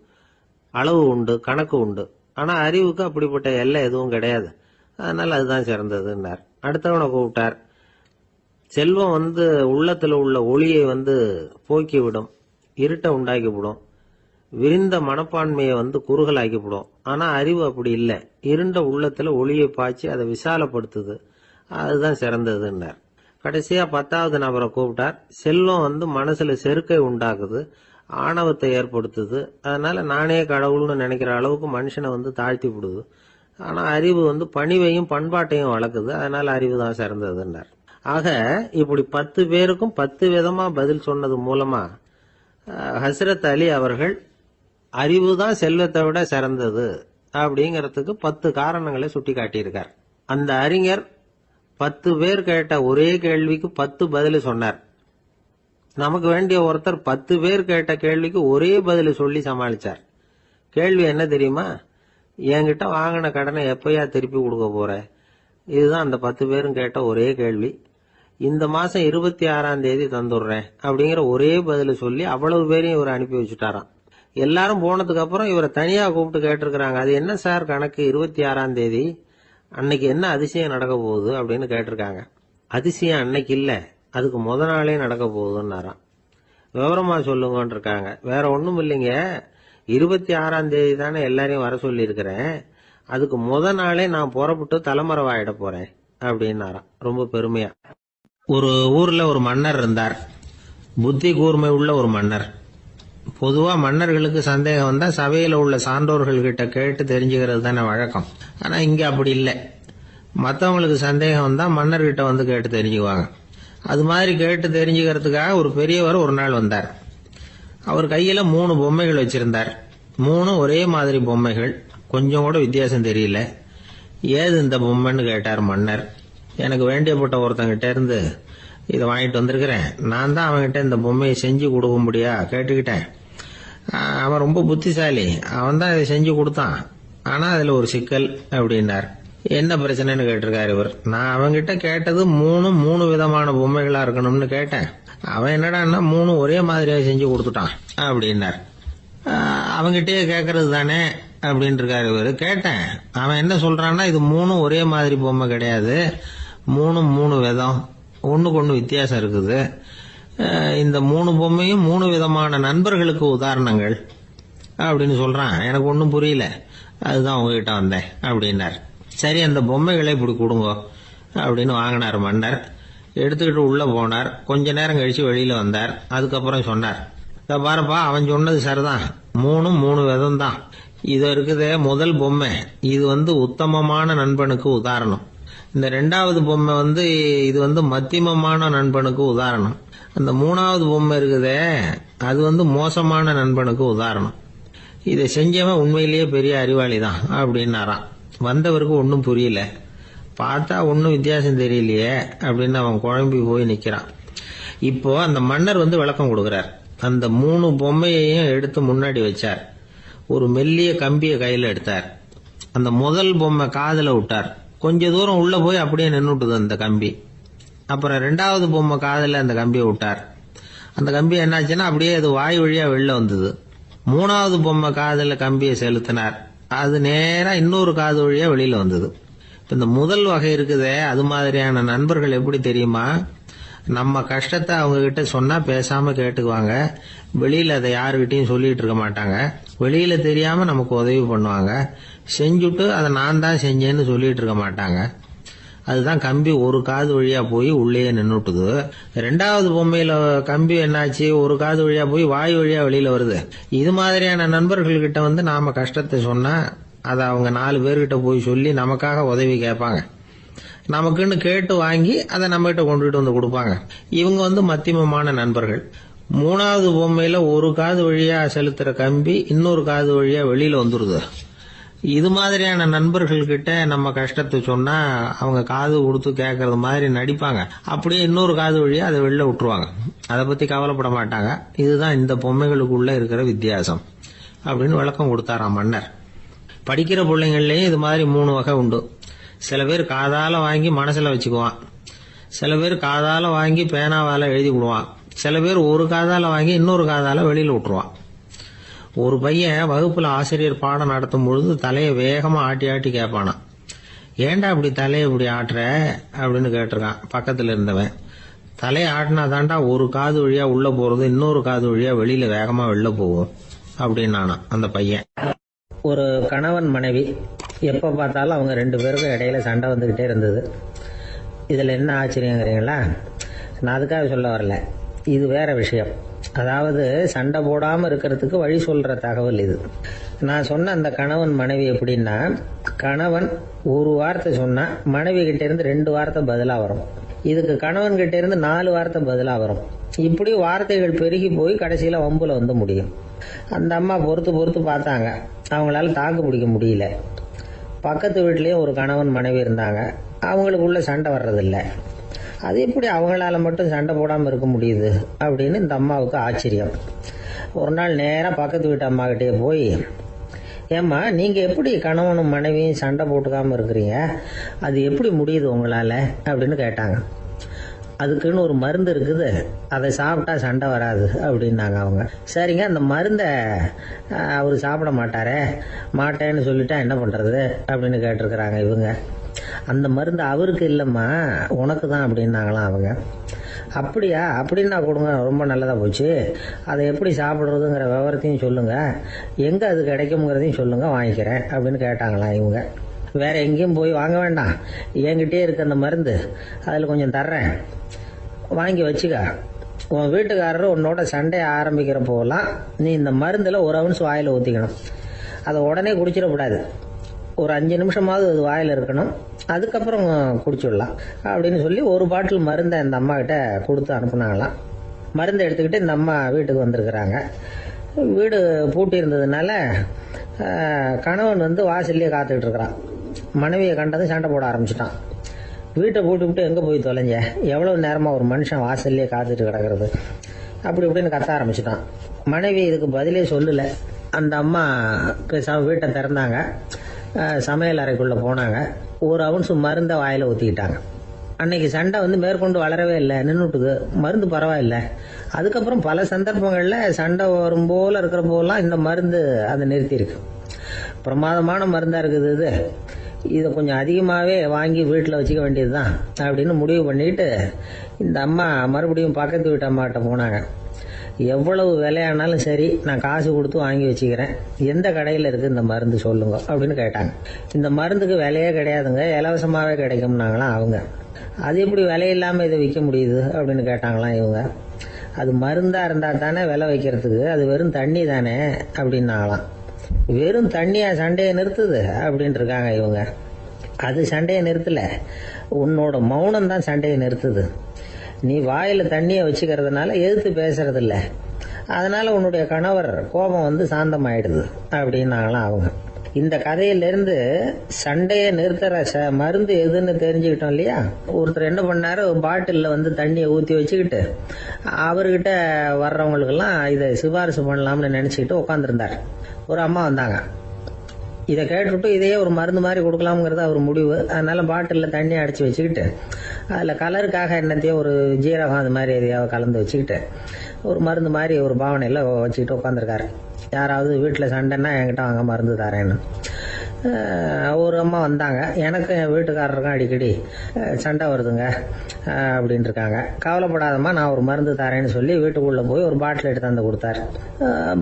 அளவு உண்டு, கணக்கு உண்டு, ஆனா அறிவுக்கு அப்படிப்பட்ட எல்லை எதுவும் கிடையாது, அதனால அதுதான் சிறந்ததுன்னார். அடுத்தவனை கூப்பிட்டார். செல்வம் உள்ளத்துல உள்ள ஒளியை போக்கிவிடும், இருட்டை உண்டாக்கிவிடும், விரிந்த மனப்பான்மையை குறுகலாக்கிவிடும். ஆனா அறிவு அப்படி இல்லை, இருண்ட உள்ளத்துல ஒளியை பாய்ச்சி அதை விசாலப்படுத்துது, அதுதான் சிறந்ததுன்னார். கடைசியா 10வது நபரை கூப்பிட்டார். செல்வம் மனசுல செருக்கை உண்டாக்குது, ஆணவத்தை ஏற்படுத்துது, அதனால நானே கடவுள்னு நினைக்கிற அளவுக்கு மனுஷனை தாழ்த்தி விடுது, ஆனா அறிவு பணிவையும் பண்பாட்டையும் வளர்க்குது, அதனால அறிவு தான் சிறந்ததுன்னார். ஆக இப்படி 10 பேருக்கும் 10 விதமா பதில் சொன்னது மூலமா ஹஸ்ரத் அலி அவர்கள் அறிவு தான் செல்வத்தை விட சிறந்தது அப்படிங்கறதுக்கு 10 காரணங்களை சுட்டி காட்டியிருக்கார். அந்த அறிஞர் 10 பேர் கேட்ட ஒரே கேள்விக்கு 10 பதில் சொன்னார். நமக்கு வேண்டிய ஒருத்தர் 10 பேர் கேட்ட கேள்விக்கு ஒரே பதில் சொல்லி சமாளிச்சார். கேள்வி என்ன தெரியுமா? என்கிட்ட வாங்கின கடனை எப்பயா திருப்பி கொடுக்க போற? இதுதான் அந்த 10 பேரும் கேட்ட ஒரே கேள்வி. இந்த மாசம் 26ஆம் தேதி தந்துடுறேன் அப்படிங்கிற ஒரே பதில் சொல்லி அவ்வளவு பேரையும் இவர் அனுப்பி வச்சுட்டாராம். எல்லாரும் போனதுக்கு அப்புறம் இவரை தனியா கூப்பிட்டு கேட்டிருக்கிறாங்க. அது என்ன சார் கணக்கு, 26ஆம் தேதி அன்னைக்கு என்ன அதிசயம் நடக்க போகுது அப்படின்னு கேட்டிருக்காங்க. அதிசயம் அன்னைக்கு இல்ல, அதுக்கு முத நாளே நடக்க போகுதுன்னாராம். விவரமா சொல்லுங்கன்னு இருக்காங்க. வேற ஒண்ணும் இல்லைங்க, 26ஆம் தேதி தானே எல்லாரையும் வர சொல்லி இருக்கிறேன், அதுக்கு முத நாளே நான் புறப்பட்டு தலைமறைவாயிட போறேன் அப்படின்னாராம் ரொம்ப பெருமையா. ஒரு ஊர்ல ஒரு மன்னர் இருந்தார், புத்தி கூர்மை உள்ள ஒரு மன்னர். பொதுவா மன்னர்களுக்கு சந்தேகம் வந்தா சபையில உள்ள சான்றோர்கள் கிட்ட கேட்டு தெரிஞ்சுக்கிறது தானே வழக்கம். ஆனா இங்க அப்படி இல்லை. மற்றவங்களுக்கு சந்தேகம் வந்தா மன்னர்கிட்ட கேட்டு தெரிஞ்சுக்குவாங்க. அது மாதிரி கேட்டு தெரிஞ்சுக்கிறதுக்காக ஒரு பெரியவர் ஒரு நாள் வந்தார். அவர் கையில 3 பொம்மைகள் வச்சிருந்தார். 3 ஒரே மாதிரி பொம்மைகள், கொஞ்சம் கூட வித்தியாசம் தெரியல. ஏது இந்த பொம்மைன்னு கேட்டார் மன்னர். எனக்கு வேண்டியப்பட்ட ஒருத்தங்கிட்ட இருந்து இதை வாங்கிட்டு வந்திருக்கிறேன், நான் தான் அவன்கிட்ட இந்த பொம்மையை செஞ்சு கொடுக்க முடியா கேட்டுக்கிட்டேன். அவன் ரொம்ப புத்திசாலி, அவன் தான் இதை செஞ்சு கொடுத்தான், ஆனா அதுல ஒரு சிக்கல் அப்படின்னார். என்ன பிரச்சனைன்னு கேட்டிருக்காரு இவர். நான் அவன்கிட்ட கேட்டது 3 விதமான பொம்மைகளா இருக்கணும்னு கேட்டேன், அவன் என்னடான்னா 3 ஒரே மாதிரியா செஞ்சு கொடுத்துட்டான் அப்படின்னார். அவன்கிட்டயே கேட்கறது தானே அப்படின்னு இருக்காரு இவர். கேட்டேன், அவன் என்ன சொல்றான்னா இது 3 ஒரே மாதிரி பொம்மை கிடையாது, 3 விதம், ஒண்ணுக்கு ஒண்ணு வித்தியாசம் இருக்குது. இந்த 3 பொம்மையும் 3 விதமான நண்பர்களுக்கு உதாரணங்கள் அப்படின்னு சொல்றான். எனக்கு ஒன்னும் புரியல, அதுதான் உங்ககிட்ட வந்தேன் அப்படின்னார். சரி, அந்த பொம்மைகளை இப்படி கொடுங்க அப்படின்னு வாங்கினார் மன்னர். எடுத்துக்கிட்டு உள்ள போனார். கொஞ்ச நேரம் கழிச்சு வெளியில வந்தார். அதுக்கப்புறம் சொன்னார், பாருப்பா, அவன் சொன்னது சரிதான், 3 விதம் தான். இது இருக்குதே முதல் பொம்மை, இது உத்தமமான நண்பனுக்கு உதாரணம். இந்த 2வது பொம்மை இது மத்தியமமான நண்பனுக்கு உதாரணம். அந்த 3வது பொம்மை இருக்குதே அது மோசமான நண்பனுக்கு உதாரணம். இதை செஞ்சவன் உண்மையிலேயே பெரிய அறிவாளி தான் அப்படின்னாராம். வந்தவருக்கு ஒன்னும் புரியல. பார்த்தா ஒன்னும் வித்தியாசம் தெரியலையே அப்படின்னு அவன் குழம்பி போய் நிக்கிறான். இப்போ அந்த மன்னர் விளக்கம் கொடுக்கிறார். அந்த 3 பொம்மையையும் எடுத்து முன்னாடி வச்சார். ஒரு மெல்லிய கம்பியை கையில எடுத்தார். அந்த முதல் பொம்மை காதுல விட்டார். கொஞ்ச தூரம் உள்ள போய் அப்படியே நின்னுட்டுது அந்த கம்பி. அப்புறம் 2வது பொம்மை காதுல அந்த கம்பியை விட்டார். அந்த கம்பி என்னாச்சுன்னா அப்படியே அது வாய் வழியா வெளில வந்தது. 3வது பொம்மை காதுல கம்பியை செலுத்தினார். அது நேரா இன்னொரு காது வழியா வெளியில வந்தது. இந்த முதல் வகை இருக்குதே, அது மாதிரியான நண்பர்கள் எப்படி தெரியுமா? நம்ம கஷ்டத்தை அவங்க கிட்ட சொன்னா பேசாம கேட்டுக்குவாங்க. வெளியில அதை யாருகிட்டையும் சொல்லிட்டு இருக்க மாட்டாங்க. வெளியில தெரியாம நமக்கு உதவி பண்ணுவாங்க. செஞ்சுட்டு அதை நான் தான் செஞ்சேன்னு சொல்லிட்டு இருக்க மாட்டாங்க. அதுதான் கம்பி ஒரு காது வழியா போய் உள்ளே நின்னுட்டுது. ரெண்டாவது பொம்மையில கம்பி என்னாச்சு, ஒரு காது வழியா போய் வாய் வழியா வெளியில வருது. இது மாதிரியான நண்பர்கள்கிட்ட வந்து நாம கஷ்டத்தை சொன்னா அதை அவங்க 4 பேர்கிட்ட போய் சொல்லி நமக்காக உதவி கேட்பாங்க. நமக்குன்னு கேட்டு வாங்கி அதை நம்ம கிட்ட கொண்டுகிட்டு வந்து கொடுப்பாங்க. இவங்க வந்து மத்தியமமான நண்பர்கள். மூணாவது பொம்மையில ஒரு காது வழியா செலுத்துற கம்பி இன்னொரு காது வழியா வெளியில வந்துருது. இது மாதிரியான நண்பர்கள் கிட்ட நம்ம கஷ்டத்தை சொன்னா அவங்க காது கொடுத்து கேட்கறது மாதிரி நடிப்பாங்க. அப்படியே இன்னொரு காது வழியா அதை வெளில விட்டுருவாங்க. அதை பத்தி கவலைப்பட மாட்டாங்க. இதுதான் இந்த பொம்மைகளுக்குள்ள இருக்கிற வித்தியாசம் அப்படின்னு விளக்கம் கொடுத்தாராம் மன்னர். படிக்கிற பிள்ளைங்கள்லயும் இது மாதிரி 3 வகை உண்டு. சில பேர் காதால வாங்கி மனசுல வச்சுக்குவான். சில பேர் காதால வாங்கி பேனாவால எழுதி விடுவான். சில பேர் ஒரு காதால வாங்கி இன்னொரு காதால வெளியில விட்டுருவான். ஒரு பையன் வகுப்புல ஆசிரியர் பாடம் நடத்தும் பொழுது தலையை வேகமா ஆட்டி ஆட்டி கேட்பானா, ஏண்டா இப்படி தலையை இப்படி ஆட்டுற அப்படின்னு கேட்டிருக்கான் பக்கத்துல இருந்தவன். தலையை ஆட்டினா தாண்டா ஒரு காது வழியா உள்ள போறது, இன்னொரு காது வழியா வெளியில வேகமா வெளில போகும் அப்படின்னானா அந்த பையன். ஒரு கணவன் மனைவி எப்ப பார்த்தாலும் அவங்க 2 பேருக்கும் இடையில சண்டை வந்துகிட்டே இருந்தது. இதுல என்ன ஆச்சரியங்கிறீங்களா? நான் அதுக்காக சொல்ல வரல, இது வேற விஷயம். அதாவது சண்டை போடாம இருக்கிறதுக்கு வழி சொல்ற தகவல் இது. நான் சொன்ன அந்த கணவன் மனைவி எப்படின்னா, கணவன் ஒரு வார்த்தை சொன்னா மனைவி கிட்ட இருந்து 2 வார்த்தை பதிலா வரும். இதுக்கு கணவன் கிட்ட இருந்து 4 வார்த்தை பதிலா வரும். இப்படி வார்த்தைகள் பெருகி போய் கடைசியில வம்புல வந்து முடியும். அந்த அம்மா பொறுத்து பார்த்தாங்க. அவங்களால தாக்கு பிடிக்க முடியல. பக்கத்து வீட்லயும் ஒரு கணவன் மனைவி இருந்தாங்க. அவங்களுக்குள்ள சண்டை வர்றதில்லை. அது எப்படி அவங்களால மட்டும் சண்டை போடாம இருக்க முடியுது அப்படின்னு இந்த அம்மாவுக்கு ஆச்சரியம். ஒரு நாள் நேரா பக்கத்து வீட்டு அம்மா கிட்டே போய், ஏம்மா நீங்க எப்படி கணவனும் மனைவியும் சண்டை போட்டுக்காம இருக்கிறீங்க, அது எப்படி முடியுது உங்களால அப்படின்னு கேட்டாங்க. அதுக்குன்னு ஒரு மருந்து இருக்குது, அதை சாப்பிட்டா சண்டை வராது அப்படின்னாங்க அவங்க. சரிங்க, அந்த மருந்தை அவரு சாப்பிட மாட்டேன்னு சொல்லிட்டா என்ன பண்றது அப்படின்னு கேட்டிருக்கிறாங்க இவங்க. அந்த மருந்து அவருக்கு இல்லம்மா, உனக்கு தான் அப்படின்னாங்களாம் அவங்க. அப்படியா, அப்படின்னா கொடுங்க, ரொம்ப நல்லதா போச்சு. அதை எப்படி சாப்பிடுறதுங்கிற விவரத்தையும் சொல்லுங்க, எங்க அது கிடைக்கும்ங்கிறதையும் சொல்லுங்க, வாங்கிக்கிறேன் அப்படின்னு கேட்டாங்களாம் இவங்க. வேற எங்கேயும் போய் வாங்க வேண்டாம், என்கிட்டே இருக்க அந்த மருந்து, அதில் கொஞ்சம் தர்றேன், வாங்கி வச்சுக்க. உன் வீட்டுக்காரர் உன்னோட சண்டையை ஆரம்பிக்கிற போகலாம் நீ இந்த மருந்துல 1 ounce வாயில ஊற்றிக்கணும். அதை உடனே குடிச்சிடக்கூடாது. ஒரு 5 நிமிஷமாவது அது வாயில இருக்கணும். அதுக்கப்புறம் குடிச்சிடலாம் அப்படின்னு சொல்லி ஒரு பாட்டில் மருந்தை இந்த அம்மா கிட்ட கொடுத்து அனுப்புனாங்களாம். மருந்தை எடுத்துக்கிட்டு இந்த அம்மா வீட்டுக்கு வந்திருக்கிறாங்க. வீடு பூட்டி இருந்ததுனால கணவன் வந்து வாசல்லையே காத்துக்கிட்டு இருக்கிறான். மனைவியை கண்டதும் சண்டை போட ஆரம்பிச்சிட்டான். வீட்டை பூட்டி விட்டு எங்கே போய் தொலைஞ்ச, எவ்வளவு நேரமாக ஒரு மனுஷன் வாசல்லையே காத்துட்டு கிடக்கிறது அப்படி இப்படின்னு கத்த ஆரம்பிச்சிட்டான். மனைவி இதுக்கு பதிலே சொல்லலை. அந்த அம்மா வீட்டை திறந்தாங்க, சமையல் அறைக்குள்ளே போனாங்க, 1 ounce மருந்தை வாயில் ஊற்றிக்கிட்டாங்க. அன்னைக்கு சண்டை வந்து மேற்கொண்டு வளரவே இல்லை, நின்றுட்டுது. மருந்து பரவாயில்லை. அதுக்கப்புறம் பல சந்தர்ப்பங்களில் சண்டை வரும் போல இருக்கிற போலாம் இந்த மருந்து அதை நிறுத்தியிருக்கு. பிரமாதமான மருந்தாக இருக்குது இது. இதை கொஞ்சம் அதிகமாகவே வாங்கி வீட்டில் வச்சுக்க வேண்டியதுதான் அப்படின்னு முடிவு பண்ணிட்டு இந்த அம்மா மறுபடியும் பக்கத்து வீட்டு அம்மாட்ட போனாங்க. எவ்வளவு விலையானாலும் சரி, நான் காசு கொடுத்து வாங்கி வச்சுக்கிறேன், எந்த கடையில் இருக்குது இந்த மருந்து சொல்லுங்க அப்படின்னு கேட்டாங்க. இந்த மருந்துக்கு விலையே கிடையாதுங்க, இலவசமாகவே கிடைக்கும்னாங்களாம் அவங்க. அது எப்படி விலை இல்லாமல் இதை விற்க முடியுது அப்படின்னு கேட்டாங்களாம் இவங்க. அது மருந்தாக இருந்தால் தானே விலை வைக்கிறதுக்கு, அது வெறும் தண்ணி தானே அப்படின்னாங்களாம். வெறும் தண்ணியா சண்டையை நிறுத்துது அப்படின்ட்டு இருக்காங்க இவங்க. அது சண்டையை நிறுத்தல, உன்னோட மௌனம் தான் சண்டையை நிறுத்துது. நீ வாயில தண்ணியை வச்சுக்கிறதுனால எதிர்த்து பேசுறது இல்ல, அதனால உன்னுடைய கணவர் கோபம் வந்து சாந்தமாயிடுது அப்படின்னாங்களாம் அவங்க. இந்த கதையிலிருந்து சண்டையை நிறுத்துற மருந்து எதுன்னு தெரிஞ்சுக்கிட்டோம் இல்லையா? ஒருத்தர் என்ன பண்ணாரு, பாட்டில்ல வந்து தண்ணியை ஊற்றி வச்சுக்கிட்டு அவர்கிட்ட வர்றவங்களுக்கெல்லாம் இதை சிபாரிசு பண்ணலாம்னு நினைச்சுக்கிட்டு உட்காந்துருந்தார். ஒரு அம்மா வந்தாங்க. இதை கேட்டுவிட்டு இதையே ஒரு மருந்து மாதிரி கொடுக்கலாம்ங்கிறது அவர் முடிவு. அதனால பாட்டிலில் தண்ணி அடைச்சி வச்சுக்கிட்டு அதில் கலருக்காக என்னத்தையோ ஒரு ஜீரகம் அது மாதிரி எதையாவது கலந்து வச்சுக்கிட்டு ஒரு மருந்து மாதிரி ஒரு பாவனையில் வச்சுக்கிட்டு உட்காந்துருக்காரு. யாராவது வீட்டில் சண்டைன்னா என்கிட்ட வாங்க மருந்து தரேன்னு. ஒரு அம்மா வந்தாங்க. எனக்கு என் வீட்டுக்காரருக்கும் அடிக்கடி சண்டை வருதுங்க அப்படின்ட்டு இருக்காங்க. கவலைப்படாதம்மா, நான் ஒரு மருந்து தரேன்னு சொல்லி வீட்டுக்குள்ளே போய் ஒரு பாட்டில் எடுத்து வந்து கொடுத்தாரு.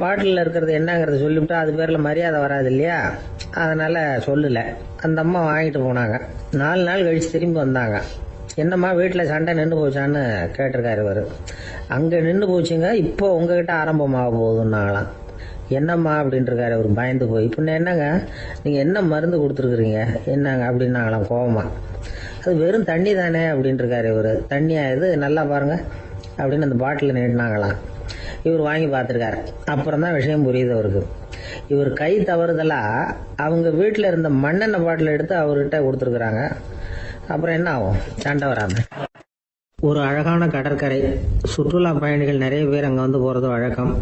பாட்டிலில் இருக்கிறது என்னங்கிறத சொல்லிவிட்டு அது பேரில் மரியாதை வராது இல்லையா, அதனால் சொல்லலை. அந்த அம்மா வாங்கிட்டு போனாங்க. 4 நாள் கழித்து திரும்பி வந்தாங்க. என்னம்மா வீட்டில் சண்டை நின்று போச்சான்னு கேட்டிருக்காரு இவர். அங்கே நின்று போச்சுங்க, இப்போ உங்ககிட்ட ஆரம்பமாக போகுதுன்னாங்களாம். என்னம்மா அப்படின்ட்டுருக்காரு அவர் பயந்து போய். இப்போ என்னங்க நீங்கள் என்ன மருந்து கொடுத்துருக்குறீங்க என்னங்க அப்படின்னாங்களாம் கோபமா. அது வெறும் தண்ணி தானே அப்படின்ட்டுருக்காரு இவர். தண்ணியா இது, நல்லா பாருங்க அப்படின்னு அந்த பாட்டில் நீட்டினாங்களாம். இவர் வாங்கி பார்த்துருக்காரு. அப்புறம் தான் விஷயம் புரியுது அவருக்கு. இவர் கை தவறுதலாக அவங்க வீட்டில் இருந்த மண்ணெண்ணெய் பாட்டில் எடுத்து அவர்கிட்ட கொடுத்துருக்குறாங்க. அப்புறம் என்ன ஆகும், சண்டை வராம. ஒரு அழகான கடற்கரை, சுற்றுலா பயணிகள் நிறைய பேர் அங்கே வந்து போகிறது வழக்கம்.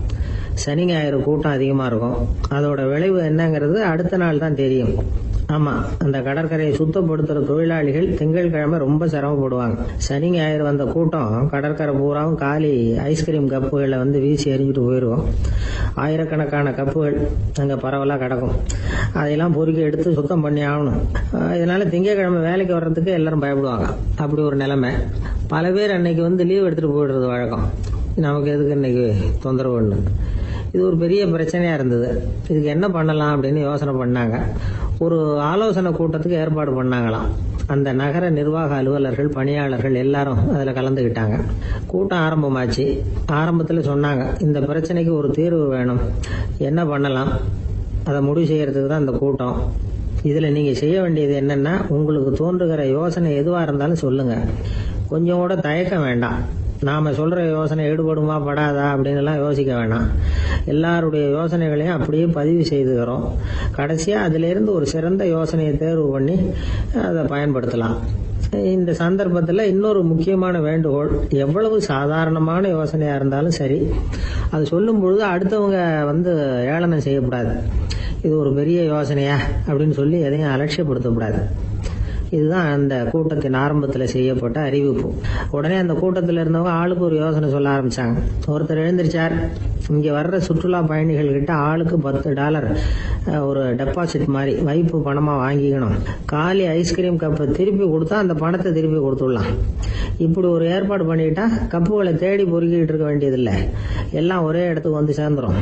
சனி ஞாயிறு கூட்டம் அதிகமாக இருக்கும். அதோட விளைவு என்னங்கிறது அடுத்த நாள் தான் தெரியும். ஆமாம், அந்த கடற்கரையை சுத்தப்படுத்துகிற தொழிலாளிகள் திங்கட்கிழமை ரொம்ப சிரமப்படுவாங்க. சனி ஞாயிறு வந்த கூட்டம் கடற்கரை பூராவும் காலி ஐஸ்கிரீம் கப்புகளை வந்து வீசி எறிஞ்சிட்டு போயிடுவோம். ஆயிரக்கணக்கான கப்புகள் அங்கே பரவலாக கிடக்கும். அதையெல்லாம் பொறுக்கி எடுத்து சுத்தம் பண்ணி ஆகணும். இதனால் திங்கட்கிழமை வேலைக்கு வர்றதுக்கு எல்லாரும் பயப்படுவாங்க. அப்படி ஒரு நிலைமை. பல பேர் அன்னைக்கு வந்து லீவ் எடுத்துகிட்டு போயிடுறது வழக்கம். நமக்கு எதுக்கு இன்னைக்கு தொந்தரவுன்னு. இது ஒரு பெரிய பிரச்சனையாக இருந்தது. இதுக்கு என்ன பண்ணலாம் அப்படின்னு யோசனை பண்ணாங்க. ஒரு ஆலோசனை கூட்டத்துக்கு ஏற்பாடு பண்ணாங்களாம். அந்த நகர நிர்வாக அலுவலர்கள், பணியாளர்கள் எல்லாரும் அதில் கலந்துக்கிட்டாங்க. கூட்டம் ஆரம்பமாச்சு. ஆரம்பத்தில் சொன்னாங்க, இந்த பிரச்சனைக்கு ஒரு தீர்வு வேணும், என்ன பண்ணலாம், அதை முடிவு செய்யறதுக்கு தான் இந்த கூட்டம். இதில் நீங்கள் செய்ய வேண்டியது என்னென்னா, உங்களுக்கு தோன்றுகிற யோசனை எதுவாக இருந்தாலும் சொல்லுங்கள். கொஞ்சம் கூட தயக்கம் வேண்டாம். நாம் சொல்கிற யோசனை ஈடுபடுமா படாதா அப்படின்லாம் யோசிக்க வேணாம். எல்லாருடைய யோசனைகளையும் அப்படியே பதிவு செய்துக்கிறோம். கடைசியாக அதிலிருந்து ஒரு சிறந்த யோசனையை தேர்வு பண்ணி அதை பயன்படுத்தலாம். இந்த சந்தர்ப்பத்தில் இன்னொரு முக்கியமான வேண்டுகோள், எவ்வளவு சாதாரணமான யோசனையாக இருந்தாலும் சரி, அது சொல்லும் பொழுது அடுத்தவங்க வந்து ஏளனம் செய்யக்கூடாது. இது ஒரு பெரிய யோசனையா அப்படின்னு சொல்லி எதையும் அலட்சியப்படுத்தக்கூடாது. இதுதான் அந்த கூட்டத்தின் ஆரம்பத்தில் செய்யப்பட்ட அறிவிப்பு. உடனே அந்த கூட்டத்தில் இருந்தவங்க ஆளுக்கு ஒரு யோசனை சொல்ல ஆரம்பிச்சாங்க. ஒருத்தர் எழுந்திருச்சார், இங்கே வர்ற சுற்றுலா பயணிகள் கிட்ட ஆளுக்கு $10 ஒரு டெபாசிட் மாதிரி வைப்பு பணமாக வாங்கிக்கணும். காலி ஐஸ்கிரீம் கப்பை திருப்பி கொடுத்தா அந்த பணத்தை திருப்பி கொடுத்துடலாம். இப்படி ஒரு ஏற்பாடு பண்ணிக்கிட்டா கப்புகளை தேடி பொறுக்கிட்டு இருக்க வேண்டியதில்லை, எல்லாம் ஒரே இடத்துக்கு வந்து சேர்ந்துடும்.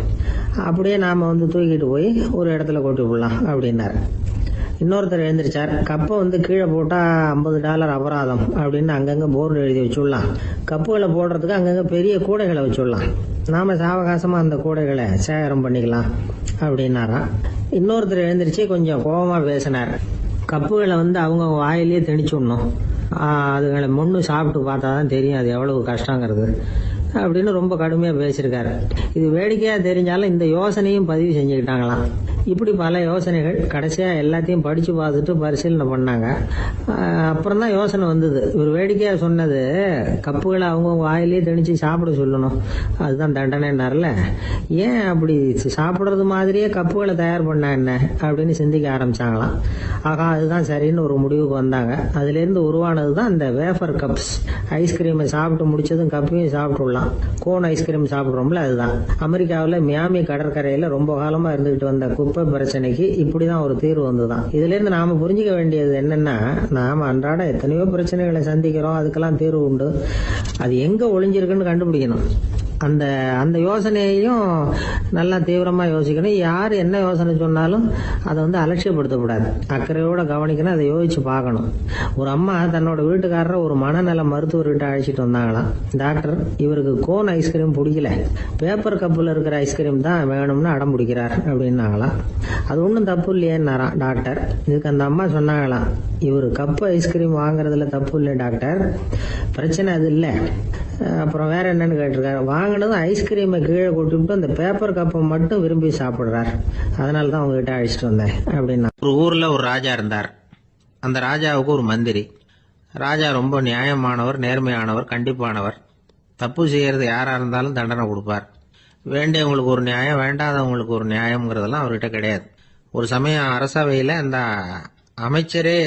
அப்படியே நாம் வந்து தூக்கிட்டு போய் ஒரு இடத்துல கொட்டி விடலாம் அப்படின்னாரு. இன்னொருத்தர் எழுந்திருச்சார், கப்பை வந்து கீழே போட்டால் $50 அபராதம் அப்படின்னு அங்கங்கே போர்டு எழுதி வச்சுடலாம். கப்புகளை போடுறதுக்கு அங்கங்கே பெரிய கூடைகளை வச்சுடலாம். நாம் சாவகாசமாக அந்த கூடைகளை சேகரம் பண்ணிக்கலாம் அப்படின்னாராம். இன்னொருத்தர் எழுந்திருச்சு கொஞ்சம் கோபமாக பேசினார். கப்புகளை வந்து அவங்க வாயிலேயே திணிச்சு விடணும், அதுகளை முன்னு சாப்பிட்டு பார்த்தா தான் தெரியும் அது எவ்வளவு கஷ்டங்கிறது அப்படின்னு ரொம்ப கடுமையாக பேசியிருக்காரு. இது வேடிக்கையாக தெரிஞ்சாலும் இந்த யோசனையும் பதிவு செஞ்சுக்கிட்டாங்களாம். இப்படி பல யோசனைகள். கடைசியாக எல்லாத்தையும் படித்து பார்த்துட்டு பரிசீலனை பண்ணாங்க. அப்புறம் தான் யோசனை வந்தது. இவர் வேடிக்கையாக சொன்னது கப்புகளை அவங்க வாயிலே திணிச்சு சாப்பிட சொல்லணும், அதுதான் தண்டனைன்னார்ல, ஏன் அப்படி சாப்பிட்றது மாதிரியே கப்புகளை தயார் பண்ண என்ன அப்படின்னு சிந்திக்க ஆரம்பிச்சாங்களாம். ஆகா, அதுதான் சரின்னு ஒரு முடிவுக்கு வந்தாங்க. அதுலேருந்து உருவானது தான் இந்த வேஃபர் கப்ஸ். ஐஸ்கிரீமை சாப்பிட்டு முடிச்சதும் கப்பையும் சாப்பிட்டுடலாம். கோன் ஐஸ்கிரீம் சாப்பிட்றோம்ல, அதுதான். அமெரிக்காவில் மியாமி கடற்கரையில் ரொம்ப காலமாக இருந்துகிட்டு வந்த குப்பை பிரச்சனைக்கு இப்படிதான் ஒரு தீர்வு வந்துதான். இதுல இருந்து நாம புரிஞ்சுக்க வேண்டியது என்னன்னா, நாம அன்றாட எத்தனையோ பிரச்சனைகளை சந்திக்கிறோம், அதுக்கெல்லாம் தீர்வு உண்டு. அது எங்க ஒளிஞ்சிருக்குன்னு கண்டுபிடிக்கணும். அந்த யோசனையையும் நல்லா தீவிரமா யோசிக்கணும். யார் என்ன யோசனை சொன்னாலும் அதை வந்து அலட்சியப்படுத்தக்கூடாது, அக்கறையோட கவனிக்கணும், அதை யோசிச்சு பார்க்கணும். ஒரு அம்மா தன்னோட வீட்டுக்காரரை ஒரு மனநல மருத்துவர்கிட்ட அழைச்சிட்டு வந்தாங்களாம். டாக்டர், இவருக்கு கோன் ஐஸ்கிரீம் பிடிக்கல, பேப்பர் கப்பில் இருக்கிற ஐஸ்கிரீம் தான் வேணும்னு அடம் பிடிக்கிறார் அப்படின்னாங்களாம். அது ஒன்றும் தப்பு இல்லையேன்னாராம் டாக்டர். இதுக்கு அந்த அம்மா சொன்னாங்களாம், இவர் கப்பு ஐஸ்கிரீம் வாங்குறதுல தப்பு இல்லை டாக்டர், பிரச்சனை அது இல்லை. அப்புறம் வேற என்னன்னு கேட்டிருக்காரு. வாங்கினதும் ஐஸ்கிரீமை கீழே கொட்டிவிட்டு அந்த பேப்பர் கப்பை மட்டும் விரும்பி சாப்பிடுறார், அதனால தான் உங்ககிட்ட அழைச்சிட்டு வந்தேன் அப்படின்னா. ஒரு ஊர்ல ஒரு ராஜா இருந்தார். அந்த ராஜாவுக்கு ஒரு மந்திரி. ராஜா ரொம்ப நியாயமானவர், நேர்மையானவர், கண்டிப்பானவர். தப்பு செய்யறது யாரா இருந்தாலும் தண்டனை கொடுப்பார். வேண்டியவங்களுக்கு ஒரு நியாயம், வேண்டாதவங்களுக்கு ஒரு நியாயம்ங்கிறதெல்லாம் அவர்கிட்ட கிடையாது. ஒரு சமயம் அரசவையில அந்த அமைச்சரே